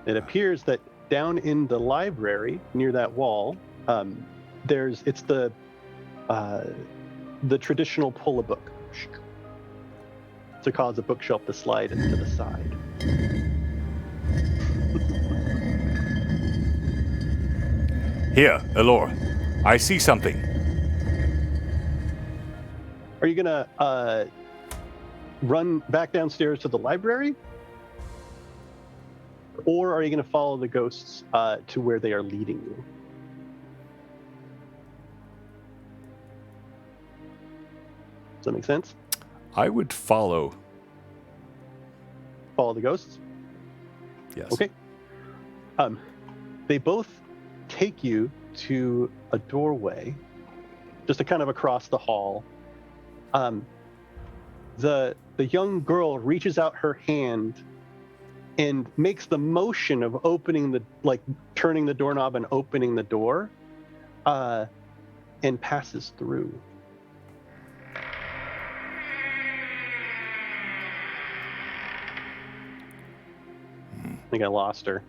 It appears that down in the library near that wall, it's the traditional pull a book to cause a bookshelf to slide into the side. Here, Alora, I see something. Are you gonna run back downstairs to the library? Or are you gonna follow the ghosts to where they are leading you? Does that make sense? I would follow. Follow the ghosts? Yes. Okay. They both take you to a doorway, just kind of across the hall. The young girl reaches out her hand and makes the motion of turning the doorknob and opening the door, and passes through. I think I lost her.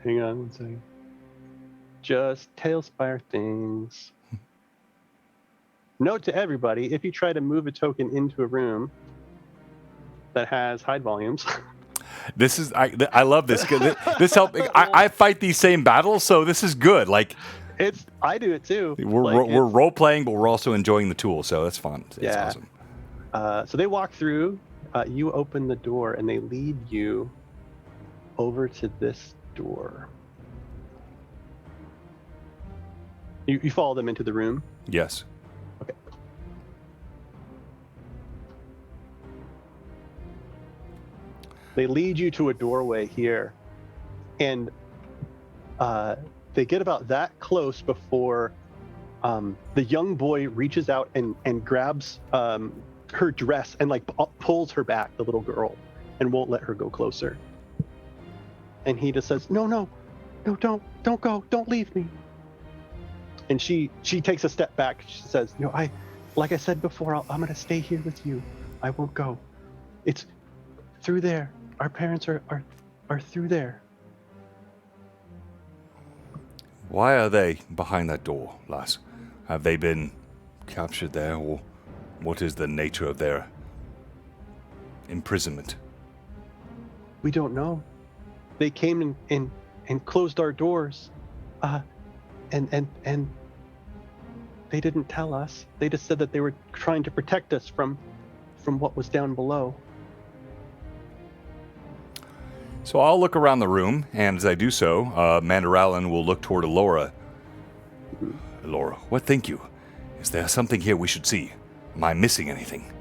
hang on one second. Just Tailspire things. Note to everybody, if you try to move a token into a room that has hide volumes. This is I love this. This help. I fight these same battles, so this is good. Like I do it too. We're role playing, but we're also enjoying the tool, so that's fun. It's awesome. So they walk through. You open the door, and they lead you over to this door. You follow them into the room? Yes. Okay. They lead you to a doorway here, and they get about that close before the young boy reaches out and grabs her dress and like pulls her back, the little girl, and won't let her go closer. And he just says, no, don't go, don't leave me. And she takes a step back. She says, like I said before, I'm going to stay here with you. I won't go. It's through there. Our parents are through there. Why are they behind that door, lass? Have they been captured there, or what is the nature of their imprisonment? We don't know. They came and closed our doors. And they didn't tell us. They just said that they were trying to protect us from what was down below. So I'll look around the room, and as I do so, Mandaralin will look toward Alora. Alora, what think you? Is there something here we should see? Am I missing anything?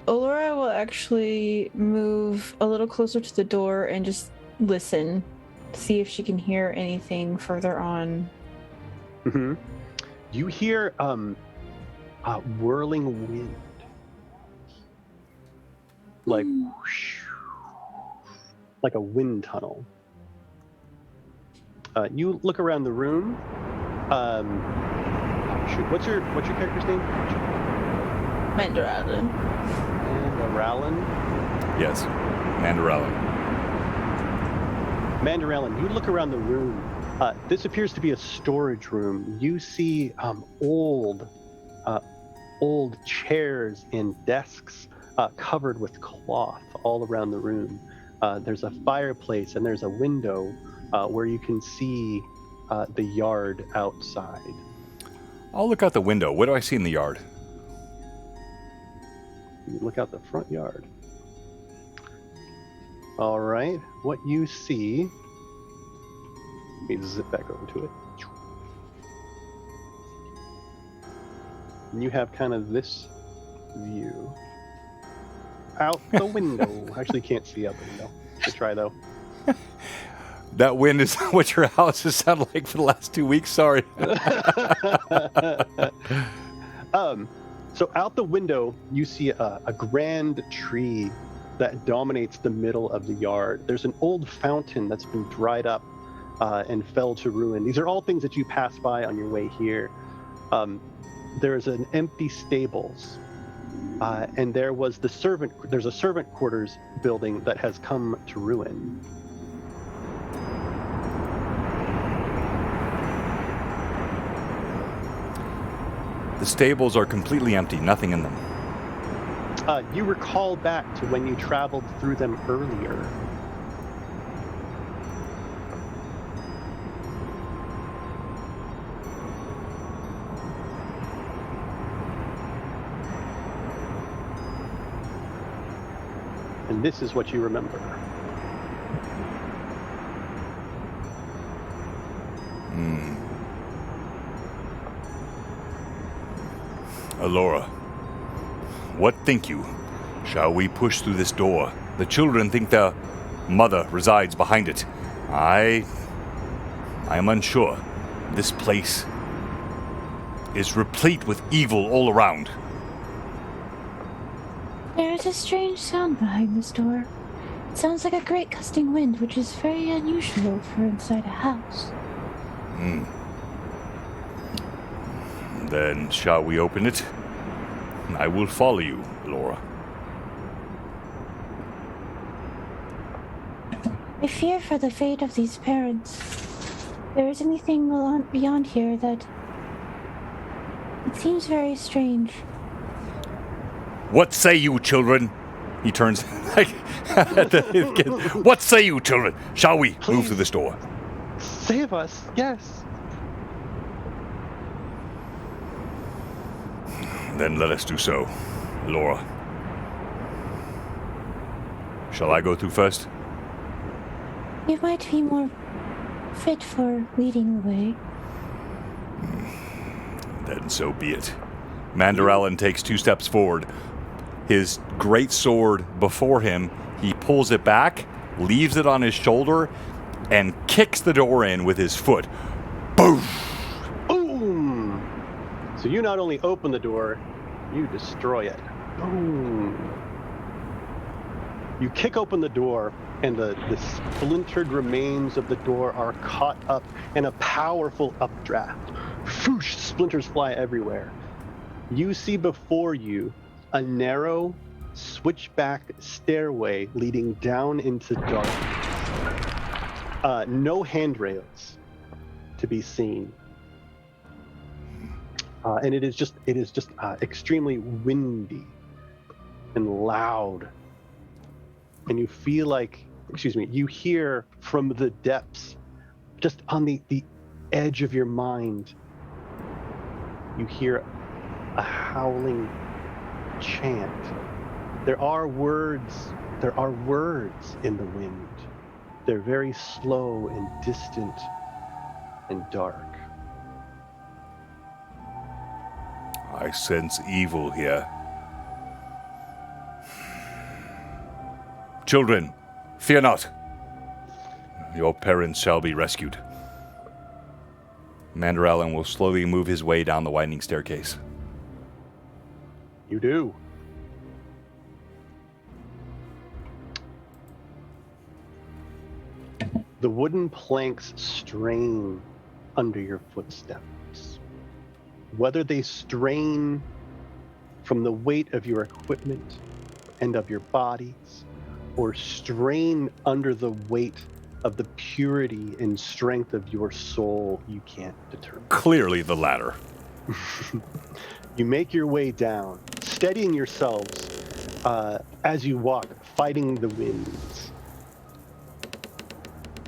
Alora will actually move a little closer to the door and just listen. See if she can hear anything further on. Mm-hmm. You hear whirling wind, like a wind tunnel. You look around the room. What's your character's name? Mandaralin. Mandaralin. Yes, Mandaralin. Mandaralin, you look around the room. This appears to be a storage room. You see old chairs and desks covered with cloth all around the room. There's a fireplace and there's a window where you can see the yard outside. I'll look out the window. What do I see in the yard? You look out the front yard. All right, what you see, let me zip back over to it. And you have kind of this view out the window. Actually, can't see out the window. Let's try though. That wind is what your house has sounded like for the last 2 weeks. Sorry. So out the window, you see a grand tree that dominates the middle of the yard. There's an old fountain that's been dried up and fell to ruin. These are all things that you pass by on your way here. There's an empty stables, and there's a servant quarters building that has come to ruin. The stables are completely empty, nothing in them. You recall back to when you traveled through them earlier. And this is what you remember. Alora, what think you? Shall we push through this door? The children think their mother resides behind it. I am unsure. This place is replete with evil all around. There is a strange sound behind this door. It sounds like a great gusting wind, which is very unusual for inside a house. Then shall we open it? I will follow you, Laura. I fear for the fate of these parents. There is anything beyond here that it seems very strange. What say you, children? He turns like at his kids. What say you, children? Shall we move through this door? Save us, yes. Then let us do so. Laura. Shall I go through first? You might be more fit for leading the way. Then so be it. Mandaralin takes 2 steps forward. His great sword before him, he pulls it back, leaves it on his shoulder, and kicks the door in with his foot. Boom! Boom! So you not only open the door, you destroy it. Boom! You kick open the door, and the splintered remains of the door are caught up in a powerful updraft. Whoosh! Splinters fly everywhere. You see before you a narrow, switchback stairway leading down into darkness. No handrails to be seen. And it is just extremely windy and loud. And you feel like, you hear from the depths, just on the edge of your mind, you hear a howling chant. There are words in the wind. They're very slow and distant and dark. I sense evil here. Children, fear not. Your parents shall be rescued. Mandaralin will slowly move his way down the winding staircase. You do. The wooden planks strain under your footsteps. Whether they strain from the weight of your equipment and of your bodies, or strain under the weight of the purity and strength of your soul, you can't determine. Clearly the latter. You make your way down, steadying yourselves as you walk, fighting the winds.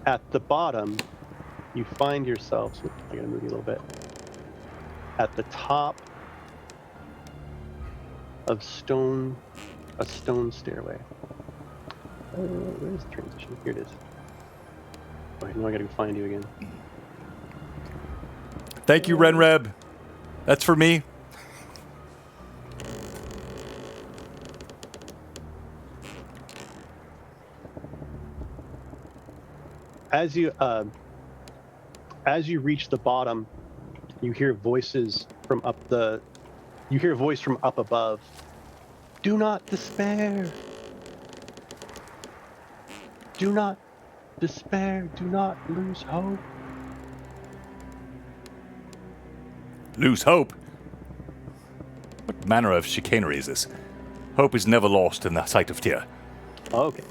At the bottom, you find yourselves, I gotta move you a little bit, at the top of a stone stairway. Where's the transition? Here it is. Oh, now I gotta go find you again. Thank you, Renreb. That's for me. As you reach the bottom, you hear voices from up above. Do not despair. Do not despair. Do not lose hope. Lose hope? What manner of chicanery is this? Hope is never lost in the sight of Tyr. Okay.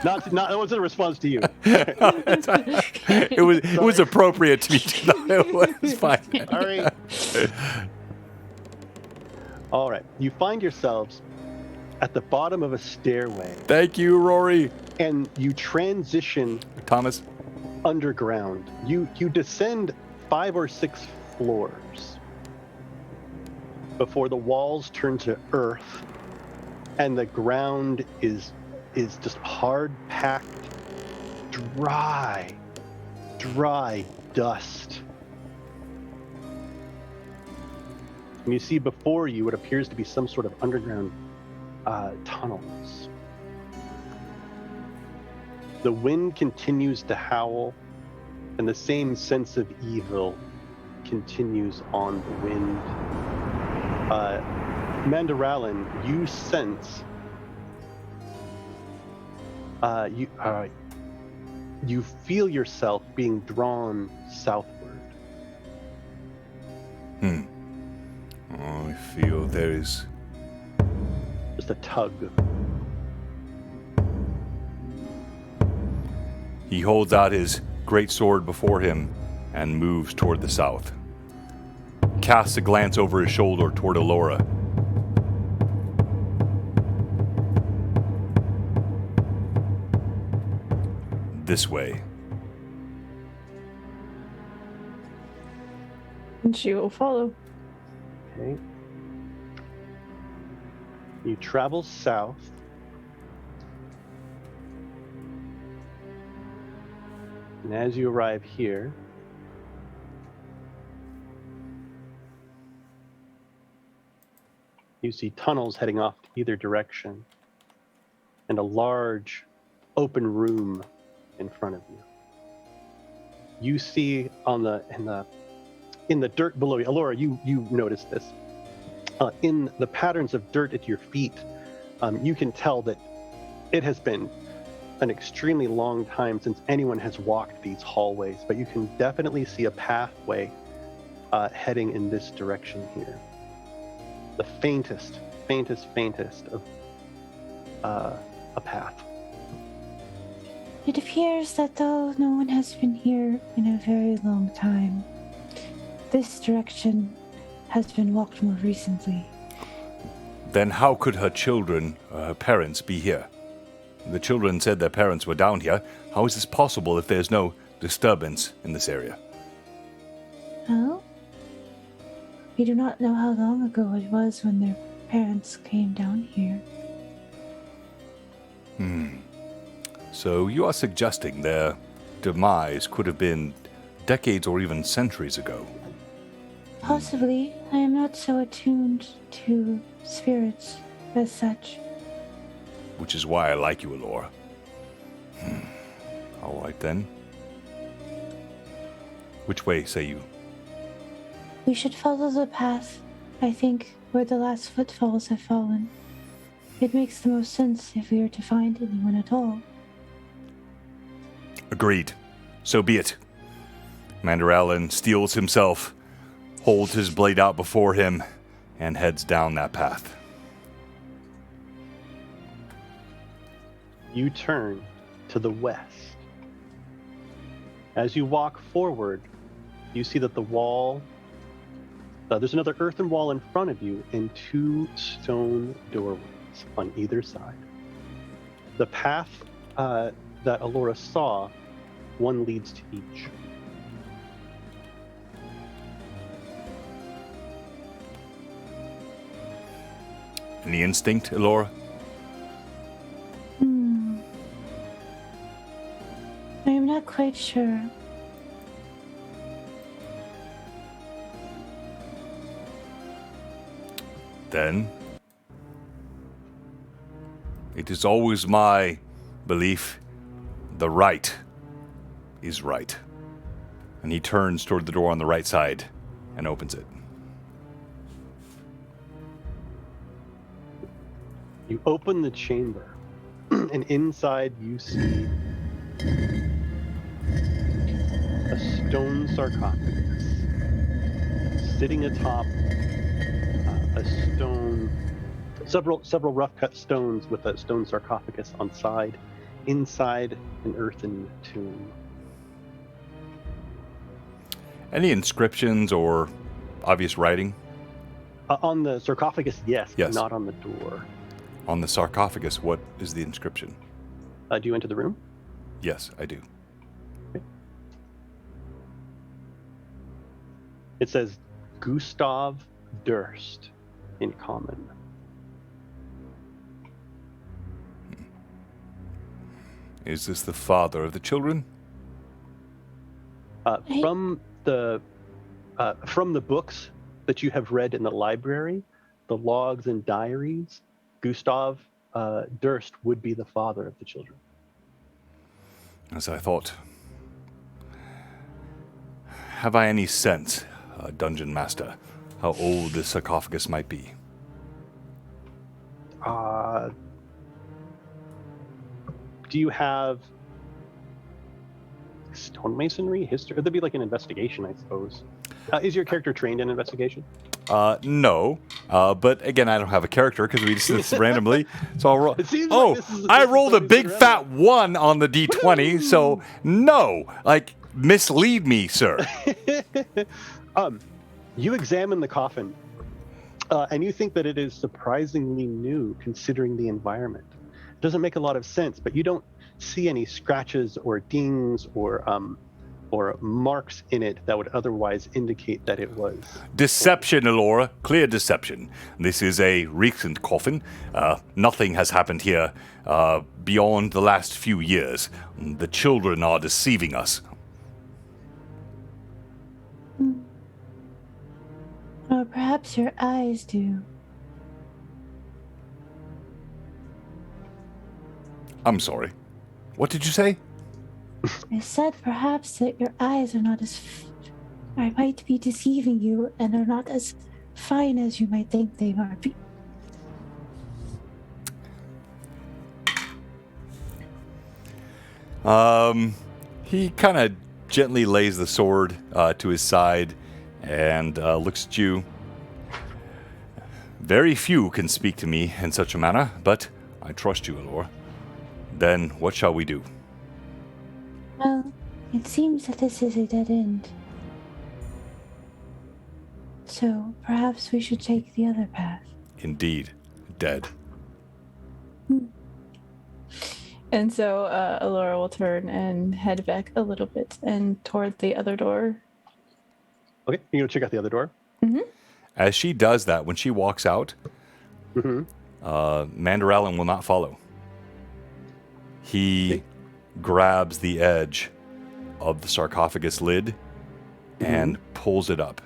Not that wasn't a response to you. It was appropriate to me. It was fine. All right. You find yourselves at the bottom of a stairway. Thank you, Rory. And you transition Thomas. underground. You descend 5 or 6 floors before the walls turn to earth and the ground is just hard packed, dry dust. And you see before you what appears to be some sort of underground tunnels. The wind continues to howl, and the same sense of evil continues on the wind. Mandaralin, you sense you feel yourself being drawn southward. I feel there is Just a tug. He holds out his great sword before him and moves toward the south. Casts a glance over his shoulder toward Alora. This way. And she will follow. Okay. You travel south. And as you arrive here, you see tunnels heading off to either direction and a large open room in front of you. You see in the dirt below you, Alora, you noticed this. In the patterns of dirt at your feet, you can tell that it has been an extremely long time since anyone has walked these hallways, but you can definitely see a pathway heading in this direction here. The faintest of a path. It appears that though no one has been here in a very long time, this direction has been walked more recently. Then how could her children, her parents, be here? The children said their parents were down here. How is this possible if there's no disturbance in this area? Oh? We do not know how long ago it was when their parents came down here. So you are suggesting their demise could have been decades or even centuries ago? Possibly. I am not so attuned to spirits as such. Which is why I like you, Alora. All right, then. Which way, say you? We should follow the path, I think, where the last footfalls have fallen. It makes the most sense if we are to find anyone at all. Agreed. So be it. Commander Allen steels himself, holds his blade out before him, and heads down that path. You turn to the west. As you walk forward, you see that the wall, there's another earthen wall in front of you and two stone doorways on either side. The path that Alora saw, one leads to each. Any instinct, Alora? I am not quite sure. Then, it is always my belief the right is right. And he turns toward the door on the right side and opens it. You open the chamber, and inside you see a stone sarcophagus sitting atop a stone, several rough cut stones with a stone sarcophagus on side, inside an earthen tomb. Any inscriptions or obvious writing? On the sarcophagus, yes, Yes. not on the door. On the sarcophagus, what is the inscription? Do you enter the room? Yes, I do. It says Gustav Durst in common. Is this the father of the children? From the books that you have read in the library, the logs and diaries, Gustav Durst would be the father of the children. As I thought. Have I any sense, Dungeon Master, how old this sarcophagus might be? Do you have stonemasonry history? That'd be like an investigation, I suppose. Is your character trained in investigation? No, But again, I don't have a character because we just did this randomly. So I'll roll. It seems Oh, like this I is rolled a always big been fat 1 on the d20. So no, like mislead me, sir. You examine the coffin, and you think that it is surprisingly new considering the environment. It doesn't make a lot of sense, but you don't see any scratches or dings or marks in it that would otherwise indicate that it was. Deception, Elora. Clear deception. This is a recent coffin. Nothing has happened here beyond the last few years. The children are deceiving us. Or perhaps your eyes do. I'm sorry. What did you say? I said perhaps that your eyes are not I might be deceiving you and are not as fine as you might think they might be. He kind of gently lays the sword to his side and looks at you. Very few can speak to me in such a manner, but I trust you, Elora. Then what shall we do? Well, it seems that this is a dead end. So perhaps we should take the other path. Indeed, dead. And so Alora will turn and head back a little bit and toward the other door. Okay, you go check out the other door. Mm-hmm. As she does that, when she walks out, Mm-hmm. Mandaralin will not follow. He grabs the edge of the sarcophagus lid and pulls it up.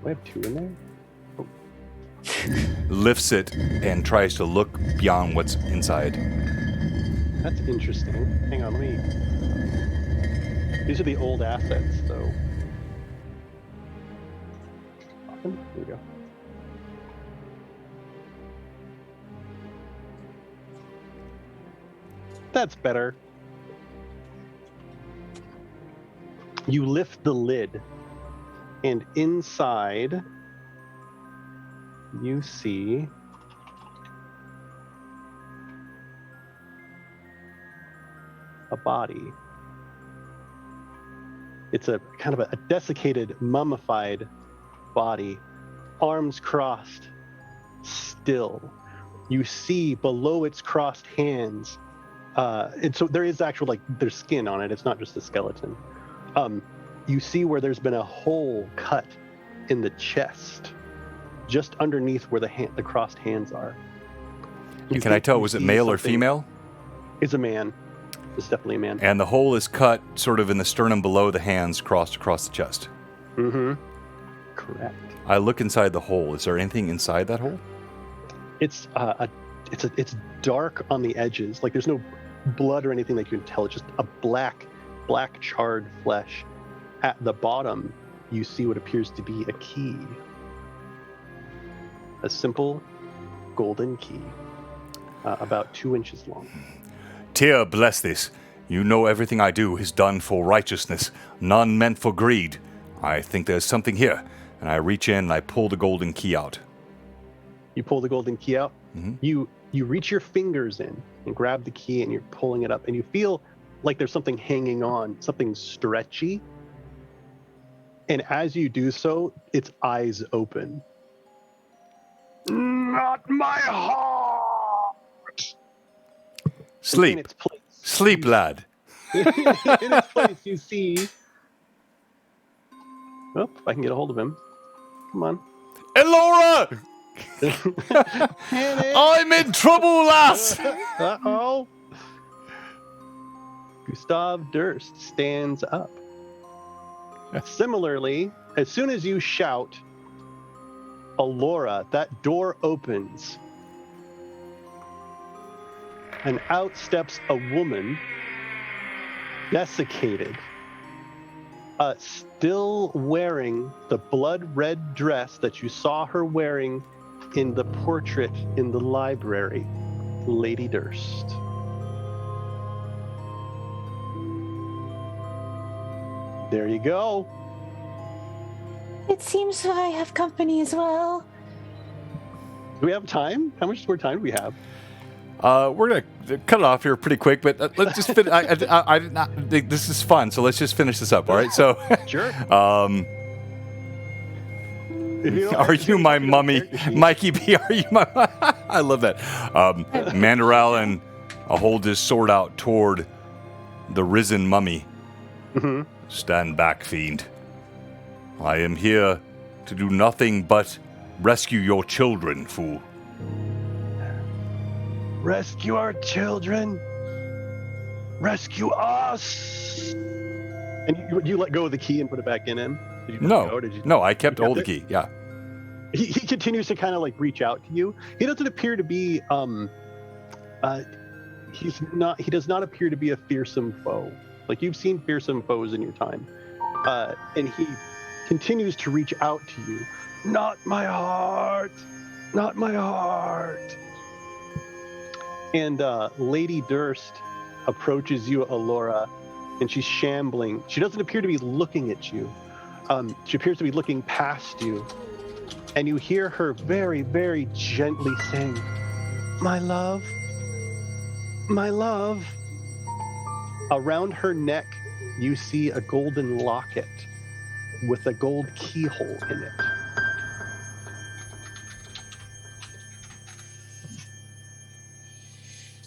Do I have 2 in there? Lifts it and tries to look beyond what's inside. That's interesting. Hang on, let me. These are the old assets, so. Here we go. That's better. You lift the lid, and inside you see a body. It's a kind of a desiccated, mummified body, arms crossed, still. You see below its crossed hands, and so there is actual, like, there's skin on it. It's not just a skeleton. You see where there's been a hole cut in the chest, just underneath where the crossed hands are. And can I tell, was it male or female? It's a man. It's definitely a man. And the hole is cut sort of in the sternum below the hands, crossed across the chest. Mm-hmm. Correct. I look inside the hole. Is there anything inside that hole? It's it's dark on the edges. Like, there's no blood or anything that you can tell. It's just a black charred flesh. At the bottom, you see what appears to be a key. A simple golden key, about 2 inches long. Tyr, bless this. You know everything I do is done for righteousness, none meant for greed. I think there's something here. And I reach in and I pull the golden key out. You pull the golden key out. Mm-hmm. You reach your fingers in and grab the key, and you're pulling it up, and you feel like there's something hanging on, something stretchy. And as you do so, its eyes open. Not my heart. Sleep. In its place, Sleep, lad. in its place, you see. Oh, if I can get a hold of him. Come on. Elora! I'm in trouble, lass! Uh-oh. Gustav Durst stands up. Similarly, as soon as you shout, Elora, that door opens. And out steps a woman, desiccated, still wearing the blood-red dress that you saw her wearing in the portrait in the library, Lady Durst. There you go. It seems I have company as well. Do we have time? How much more time do we have? We're gonna cut it off here pretty quick, but let's just finish. This is fun, so let's just finish this up. All right. So, Sure. are you my mummy, Mikey B? Are you my? I love that. Mandaral hold his sword out toward the risen mummy. Mm-hmm. Stand back, fiend. I am here to do nothing but rescue your children, fool. Rescue our children. Rescue us. And you let go of the key and put it back in him? Did you let No, go, or did you- no, I kept you hold of kept the key. Yeah. He continues to kind of like reach out to you. He doesn't appear to be he does not appear to be a fearsome foe. Like, you've seen fearsome foes in your time. And he continues to reach out to you. Not my heart. Not my heart. And Lady Durst approaches you, Alora, and she's shambling. She doesn't appear to be looking at you. She appears to be looking past you. And you hear her very, very gently saying, "My love, my love." Around her neck, you see a golden locket with a gold keyhole in it.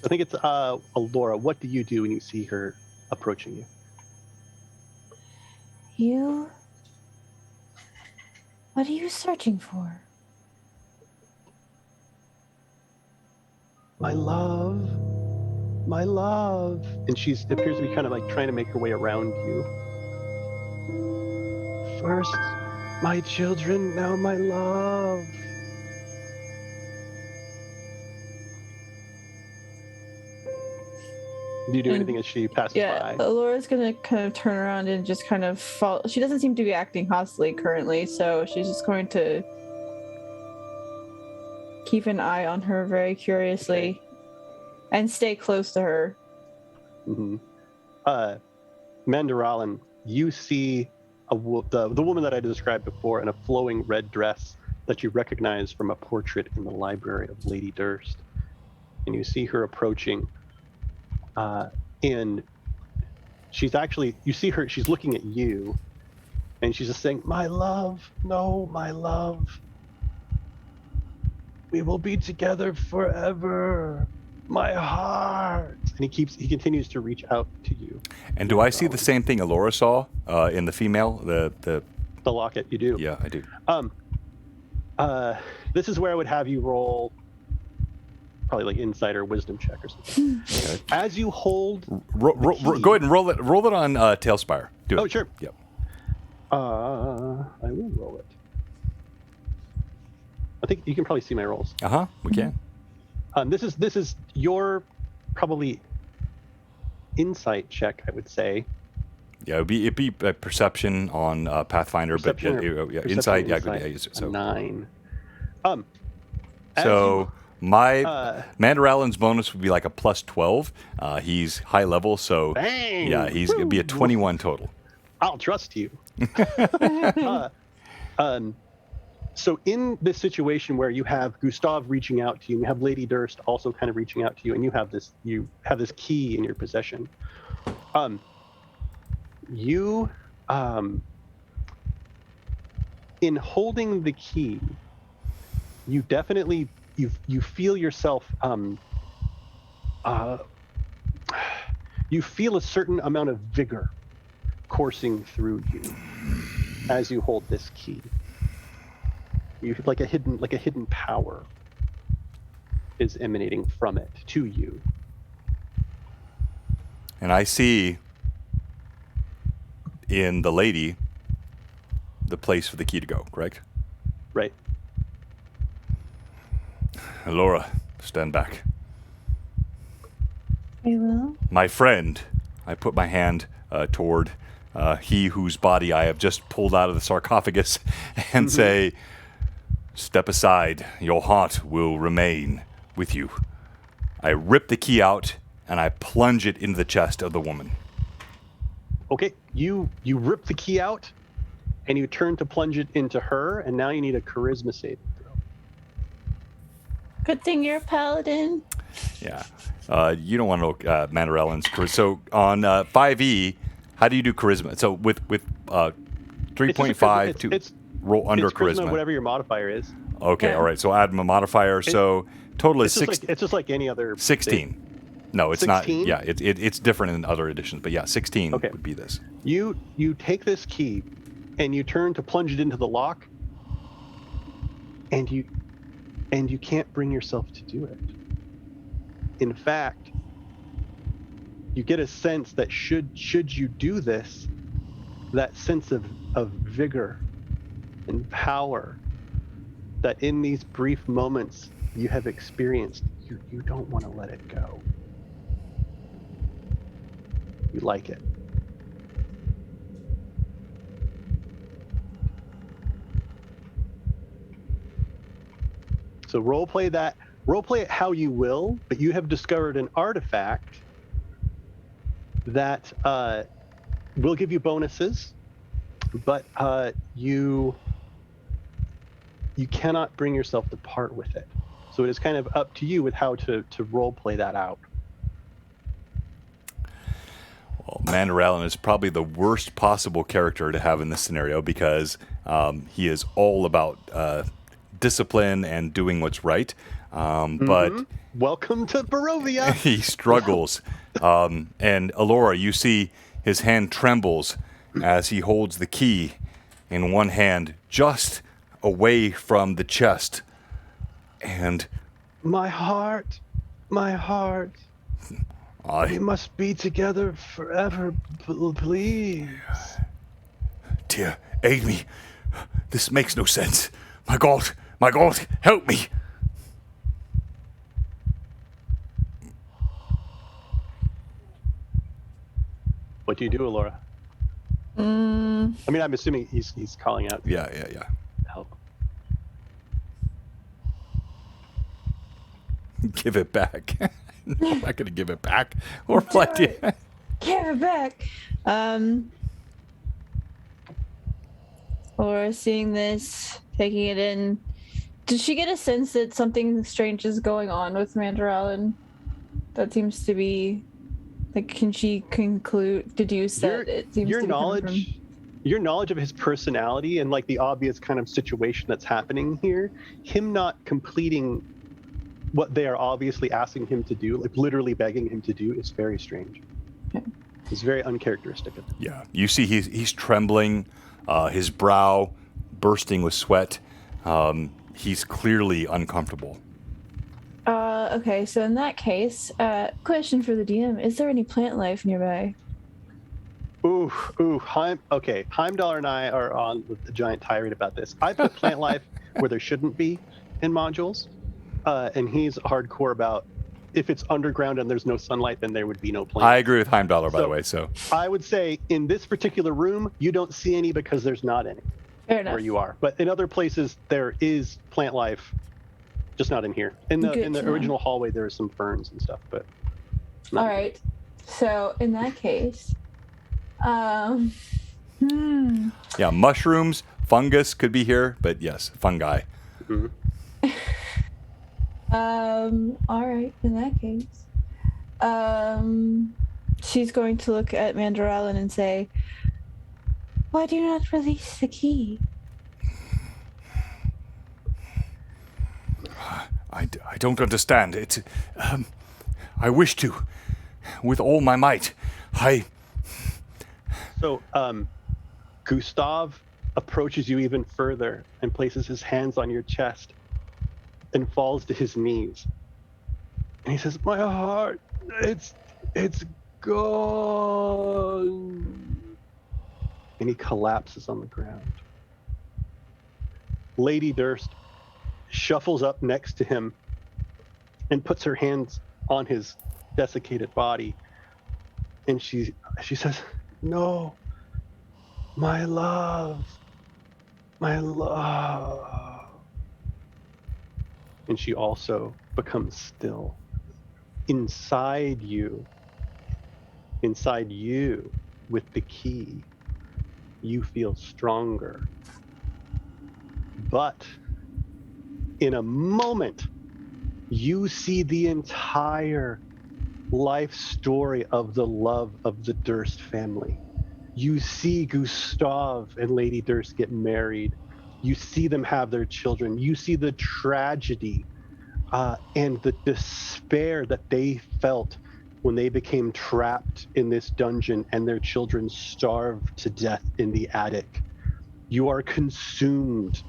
I think it's Alora. What do you do when you see her approaching you? You? What are you searching for? My love, my love. And she appears to be kind of like trying to make her way around you. First, my children, now my love. Do you do anything as she passes Yeah, by? Laura's gonna kind of turn around and just kind of follow. She doesn't seem to be acting hostily currently, so she's just going to keep an eye on her very curiously and stay close to her. Mm-hmm. Mandaralan, you see the woman that I described before in a flowing red dress that you recognize from a portrait in the library of Lady Durst. And you see her approaching. And she's actually, you see her, she's looking at you, and she's just saying, "My love, no, my love. We will be together forever. My heart." And he continues to reach out to you. And do I see the same thing Alora saw in the female? The locket, you do. Yeah, I do. This is where I would have you roll probably like insight or wisdom check or something. Okay. As you hold, go ahead and roll it. Roll it on Tailspire. Do it. Oh, sure. Yep. I will roll it. I think you can probably see my rolls. We can. This is your probably insight check, I would say. Yeah, it'd be a perception on Pathfinder, Perception but or- yeah, perception insight. or Yeah, insight. good. Yeah, so A 9. So my Mandaralan's bonus would be like a plus 12. He's high level, so Bang! yeah, he's gonna be a 21 total. I'll trust you. So in this situation where you have Gustav reaching out to you, and you have Lady Durst also kind of reaching out to you, and you have this key in your possession. In holding the key, you definitely you feel yourself you feel a certain amount of vigor coursing through you as you hold this key. You like a hidden power is emanating from it to you. And I see in the lady the place for the key to go, correct? Right. Laura, stand back. I will. My friend, I put my hand toward he whose body I have just pulled out of the sarcophagus and say, "Step aside, your heart will remain with you." I rip the key out and I plunge it into the chest of the woman. Okay, you rip the key out, and you turn to plunge it into her, and now you need a charisma saving throw. Good thing you're a paladin. Yeah. You don't want to know Mandarellin's charisma. So on 5e, how do you do charisma? So with 3.5 to roll under it's charisma. whatever your modifier is. Okay, Yeah. all right. So add my modifier. So total is It's just like any other 16. thing. No, it's 16? not. Yeah, it's different in other editions. But yeah, 16 Okay. would be this. You take this key, and you turn to plunge it into the lock, and you can't bring yourself to do it. In fact, you get a sense that should you do this, that sense of vigor and power that in these brief moments you have experienced, you don't want to let it go. You like it. So roleplay it how you will, but you have discovered an artifact that will give you bonuses, but you cannot bring yourself to part with it. So it is kind of up to you with how to roleplay that out. Well, Mandarellin is probably the worst possible character to have in this scenario because he is all about discipline and doing what's right. But welcome to Barovia. he struggles. And Alora, you see his hand trembles as he holds the key in one hand just away from the chest. And my heart, we must be together forever, please. Dear, aid me. This makes no sense. My God, help me. What do you do, Alora? I mean, I'm assuming he's calling out. Yeah. Help. Give it back. No, I'm not going to give it back. Or what? Give it back. Or seeing this, taking it in. Does she get a sense that something strange is going on with Mandarellin? That seems to be, like, can she deduce that it seems to be coming from... Your knowledge of his personality and like the obvious kind of situation that's happening here, him not completing what they are obviously asking him to do, like literally begging him to do, is very strange. Okay. It's very uncharacteristic of him. Yeah, you see he's trembling, his brow bursting with sweat. He's clearly uncomfortable. Okay, so in that case, question for the DM: is there any plant life nearby? Heimdall and I are on with the giant tirade about this. I put plant life where there shouldn't be in modules, and he's hardcore about if it's underground and there's no sunlight, then there would be no plant. I agree with Heimdall, by the way. So I would say in this particular room, you don't see any because there's not any. Fair enough. Where you are, but in other places there is plant life, just not in here. In the original hallway, there are some ferns and stuff, but. All right, so in that case, yeah, mushrooms, fungus could be here, but yes, fungi. Mm-hmm. All right, in that case, she's going to look at Mandarellin and say, "Why do you not release the key?" I don't understand. It's, I wish to, with all my might. So, Gustav approaches you even further and places his hands on your chest and falls to his knees. And he says, "My heart, it's gone." And he collapses on the ground. Lady Durst shuffles up next to him and puts her hands on his desiccated body. And she says, "No, my love. And she also becomes still. Inside you, with the key, you feel stronger. But in a moment, you see the entire life story of the love of the Durst family. You see Gustav and Lady Durst get married. You see them have their children. You see the tragedy and the despair that they felt when they became trapped in this dungeon and their children starved to death in the attic. You are consumed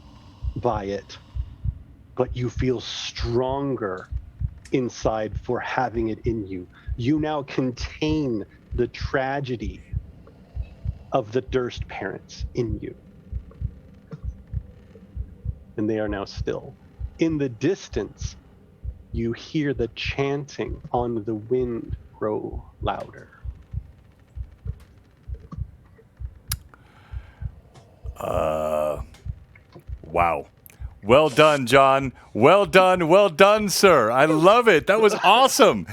by it, but you feel stronger inside for having it in you. You now contain the tragedy of the Durst parents in you. And they are now still. In the distance, you hear the chanting on the wind grow louder. Wow. Well done, John. Well done, sir. I love it. That was awesome.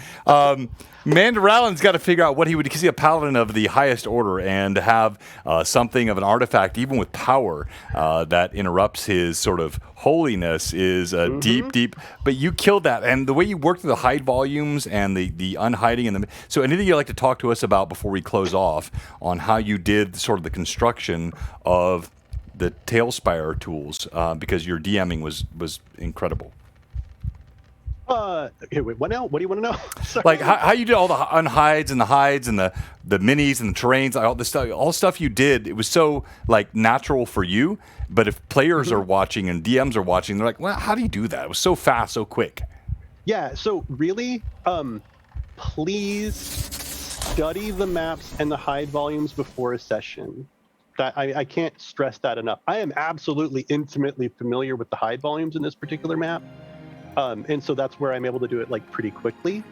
Mandaralan's got to figure out what he would, because he's a paladin of the highest order, and have something of an artifact, even with power, that interrupts his sort of holiness is deep. But you killed that, and the way you worked through the hide volumes and the unhiding, and so anything you'd like to talk to us about before we close off on how you did sort of the construction of the Tailspire tools, because your DMing was incredible. Okay, wait, what now? What do you want to know? Sorry. Like how you did all the unhides and the hides and the minis and the terrains, all the stuff, all stuff you did. It was so like natural for you. But if players are watching and DMs are watching, they're like, well, how do you do that? It was so fast, so quick. Yeah. So really, please study the maps and the hide volumes before a session. That I can't stress that enough. I am absolutely intimately familiar with the hide volumes in this particular map. And so that's where I'm able to do it like pretty quickly.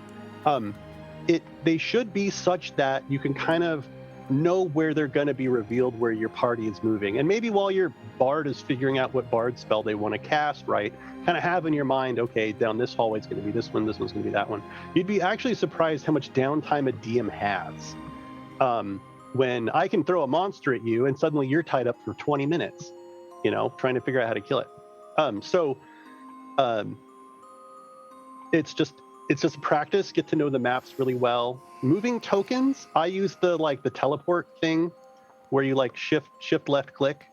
They should be such that you can kind of know where they're going to be revealed, where your party is moving. And maybe while your bard is figuring out what bard spell they want to cast, right, kind of have in your mind, okay, down this hallway is going to be this one, this one's going to be that one. You'd be actually surprised how much downtime a DM has. When I can throw a monster at you and suddenly you're tied up for 20 minutes, trying to figure out how to kill it. It's just practice, get to know the maps really well. Moving tokens, I use the teleport thing where you shift left click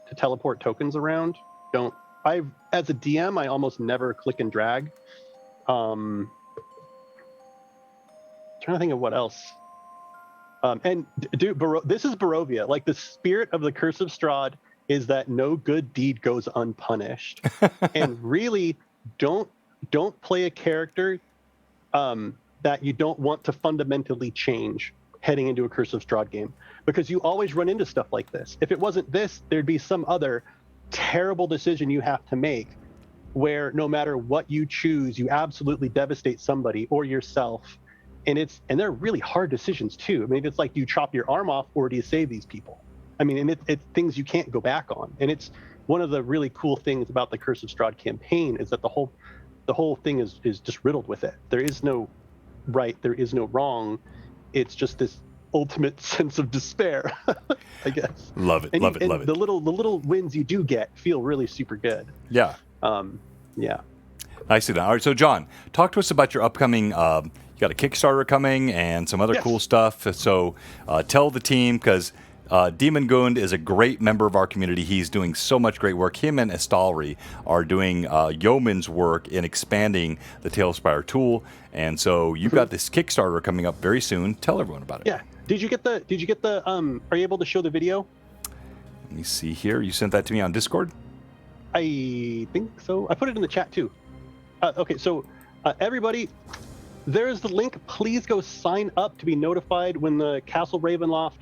to teleport tokens around. As a DM, I almost never click and drag. Trying to think of what else. This is Barovia. Like, the spirit of the Curse of Strahd is that no good deed goes unpunished. And really, don't play a character that you don't want to fundamentally change heading into a Curse of Strahd game, because you always run into stuff like this. If it wasn't this, there'd be some other terrible decision you have to make where no matter what you choose, you absolutely devastate somebody or yourself. And they're really hard decisions too. I mean, it's like, do you chop your arm off or do you save these people? I mean, and it's things you can't go back on. And it's one of the really cool things about the Curse of Strahd campaign is that the whole thing is just riddled with it. There is no right, there is no wrong. It's just this ultimate sense of despair, I guess. Love it. Love it. The little wins you do get feel really super good. Yeah. Yeah. Nicely done. All right, so John, talk to us about your upcoming. You got a Kickstarter coming and some other cool stuff. So tell the team, because Demongund is a great member of our community. He's doing so much great work. Him and Estalri are doing yeoman's work in expanding the Tailspire tool. And so you've got this Kickstarter coming up very soon. Tell everyone about it. Yeah. Did you get the are you able to show the video? Let me see here. You sent that to me on Discord? I think so. I put it in the chat too. Okay, so everybody, there's the link. Please go sign up to be notified when the Castle Ravenloft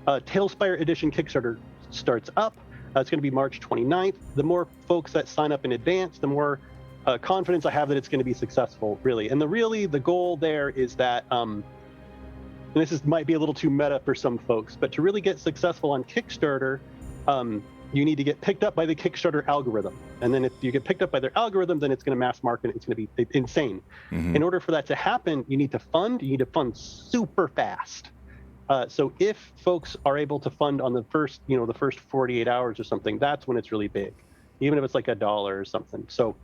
Tailspire Edition Kickstarter starts up. It's going to be March 29th. The more folks that sign up in advance, the more confidence I have that it's going to be successful, really. And the goal there is that, and this might be a little too meta for some folks, but to really get successful on Kickstarter, you need to get picked up by the Kickstarter algorithm. And then if you get picked up by their algorithm, then it's going to mass market. It's going to be insane. Mm-hmm. In order for that to happen, you need to fund super fast. So if folks are able to fund on the first 48 hours or something, that's when it's really big, even if it's like $1 or something. So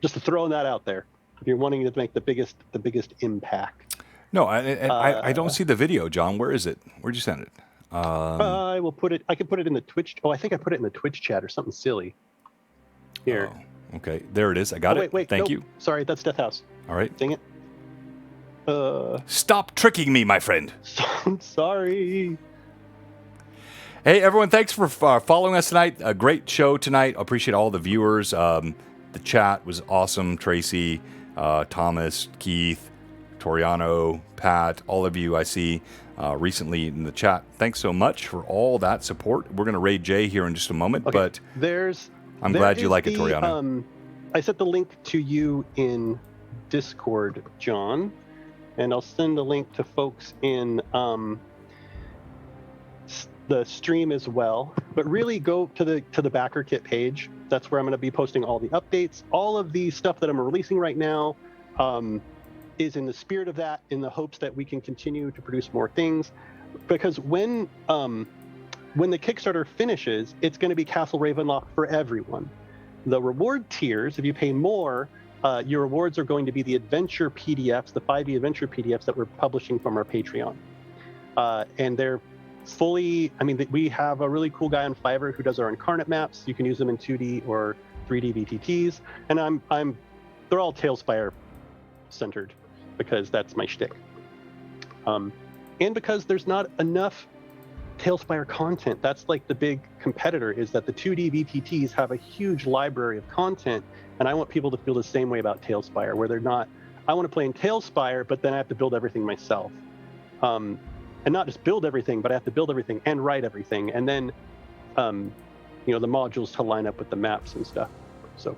just to throw that out there, if you're wanting to make the biggest impact. No, I don't see the video, John. Where is it? Where'd you send it? I will put it. I can put it in the Twitch. Oh, I think I put it in the Twitch chat or something silly. Here. Oh, okay, there it is. I got it. Wait, Thank nope. you. Sorry, that's Death House. All right. Dang it. Stop tricking me, my friend. I'm sorry. Hey, everyone, thanks for following us tonight. A great show tonight. I appreciate all the viewers. The chat was awesome. Tracy, Thomas, Keith, Toriano, Pat, all of you I see recently in the chat. Thanks so much for all that support. We're going to raid Jay here in just a moment, Okay. but I'm there glad you is like it, Toriano. I sent the link to you in Discord, John, and I'll send the link to folks in the stream as well. But really, go to the backer kit page. That's where I'm going to be posting all the updates. All of the stuff that I'm releasing right now is in the spirit of that, in the hopes that we can continue to produce more things. Because when the Kickstarter finishes, it's going to be Castle Ravenloft for everyone. The reward tiers, if you pay more, your rewards are going to be the adventure PDFs, the 5e adventure PDFs that we're publishing from our Patreon. And they're fully, we have a really cool guy on Fiverr who does our incarnate maps. You can use them in 2D or 3D VTTs. And they're all Tailspire centered because that's my shtick. And because there's not enough Tailspire content. That's like the big competitor, is that the 2D VTTs have a huge library of content, and I want people to feel the same way about Tailspire, where they're not, I want to play in Tailspire, but then I have to build everything myself. And not just build everything, but I have to build everything and write everything, and then, the modules to line up with the maps and stuff. So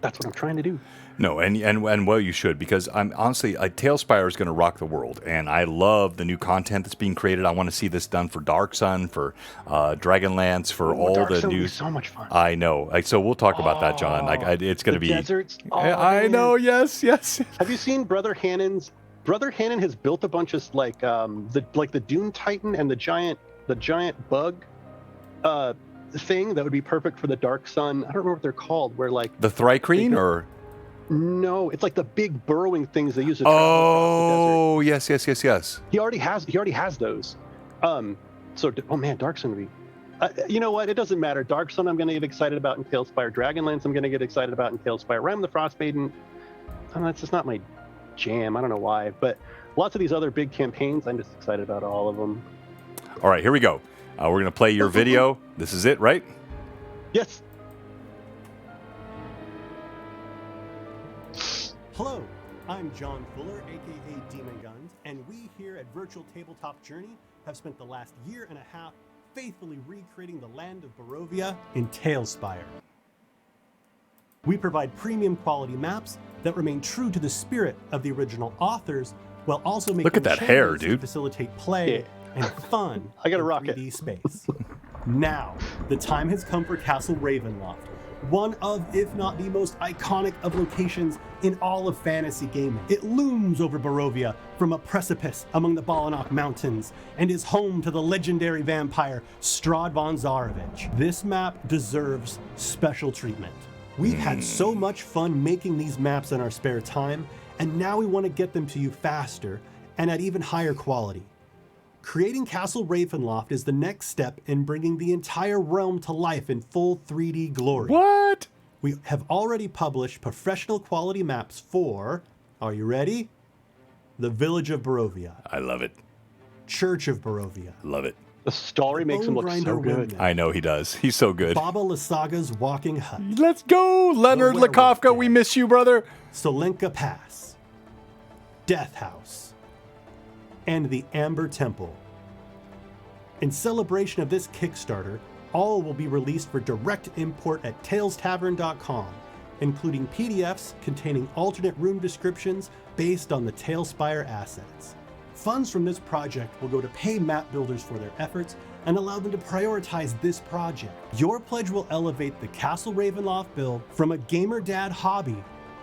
that's what I'm trying to do. No, and well, you should, because I'm honestly, Tailspire is going to rock the world, and I love the new content that's being created. I want to see this done for Dark Sun, for Dragonlance, for all Dark the Sun new. will be so much fun. I know. So we'll talk about that, John. It's going to be deserts. I know. Yes. Have you seen Brother Hannon's? Brother Hannon has built a bunch of the Dune Titan and the giant bug thing that would be perfect for the Dark Sun. I don't remember what they're called. Where like the Thrycreen or. No, it's like the big burrowing things they use to travel across the desert. Yes. He already has those. Oh man, Dark Sun would be. You know what? It doesn't matter. Dark Sun, I'm going to get excited about in Tailspire. Dragonlance, I'm going to get excited about in Tailspire. Ram the Frostmaiden, that's just not my jam. I don't know why, but lots of these other big campaigns, I'm just excited about all of them. All right, here we go. We're going to play your video. This is it, right? Yes. Hello, I'm John Fuller, aka Demongund, and we here at Virtual Tabletop Journey have spent the last year and a half faithfully recreating the land of Barovia in Tailspire. We provide premium quality maps that remain true to the spirit of the original authors, while also making Look at that hair, changes to dude. facilitate play and fun I gotta in rock 3D space. Now, the time has come for Castle Ravenloft, one of, if not the most iconic of locations in all of fantasy gaming. It looms over Barovia from a precipice among the Balanok Mountains and is home to the legendary vampire Strahd von Zarovich. This map deserves special treatment. We've had so much fun making these maps in our spare time, and now we want to get them to you faster and at even higher quality. Creating Castle Ravenloft is the next step in bringing the entire realm to life in full 3D glory. What? We have already published professional quality maps for, are you ready? The Village of Barovia, I love it. Church of Barovia, Love it. The story makes him look so good. I know he does. He's so good. Baba Lysaga's Walking Hut, Let's go, Leonard The Werewolf Lakofka. Den. We miss you, brother. Solenka Pass, Death House, and the Amber Temple. In celebration of this Kickstarter, all will be released for direct import at TalesTavern.com, including PDFs containing alternate room descriptions based on the Tailspire assets. Funds from this project will go to pay map builders for their efforts and allow them to prioritize this project. Your pledge will elevate the Castle Ravenloft build from a gamer dad hobby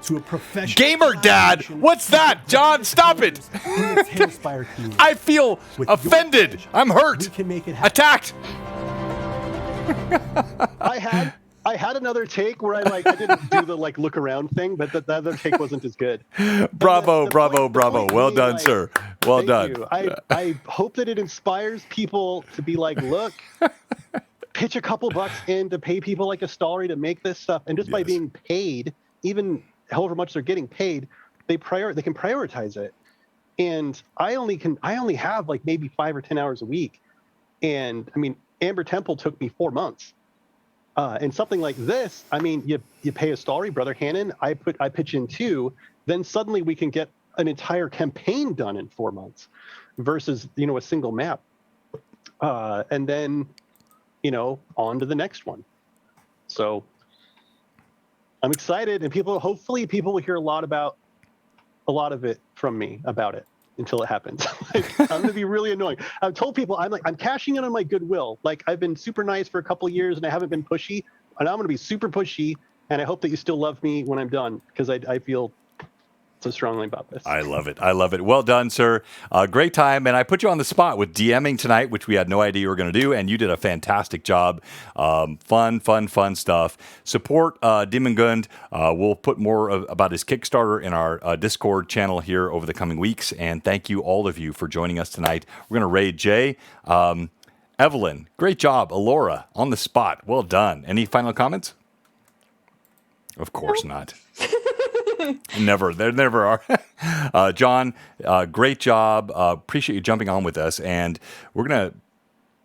to a professional Gamer Dad! collaboration What's that? with the John, greatest stop it! builders in the Tailspire community. I feel With your offended. pledge, I'm hurt. we can make it happen. Attacked. I had another take where I didn't do the look around thing, but the other take wasn't as good. Bravo, the bravo, point bravo. Well being, done, sir. Well thank done. you. I hope that it inspires people to be like, look, pitch a couple bucks in to pay people like a Stollery to make this stuff, and just by Yes. being paid, even however much they're getting paid, they can prioritize it. And I only have maybe 5 or 10 hours a week, and I mean, Amber Temple took me 4 months. And something like this, I mean, you pay a Stollery, Brother Hannon, I pitch in 2, then suddenly we can get an entire campaign done in 4 months versus, a single map. And then, on to the next one. So I'm excited, and hopefully people will hear a lot of it from me about it until it happens. I'm going to be really annoying. I've told people, I'm cashing in on my goodwill. I've been super nice for a couple of years and I haven't been pushy, and I'm going to be super pushy, and I hope that you still love me when I'm done, because I feel so strongly about this. I love it. I love it. Well done, sir. Great time. And I put you on the spot with DMing tonight, which we had no idea you were going to do, and you did a fantastic job. Fun stuff. Support Demongund. We'll put more about his Kickstarter in our Discord channel here over the coming weeks. And thank you, all of you, for joining us tonight. We're going to raid Jay. Evelyn, great job. Alora, on the spot. Well done. Any final comments? Of course not. Never. There never are. John, great job. Appreciate you jumping on with us. And we're going to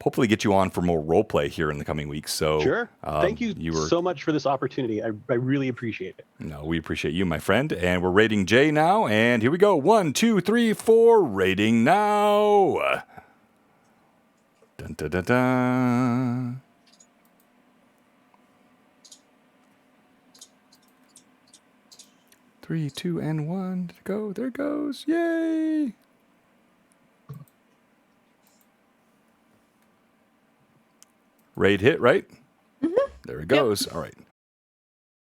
hopefully get you on for more role play here in the coming weeks. So Sure. Thank you so much for this opportunity. I really appreciate it. No, we appreciate you, my friend. And we're rating Jay now. And here we go. 1, 2, 3, 4. Rating now. Dun, dun, dun, dun. Three, 2, and 1. Go. There it goes. Yay. Raid hit, right? Mm-hmm. There it goes. Yep. All right.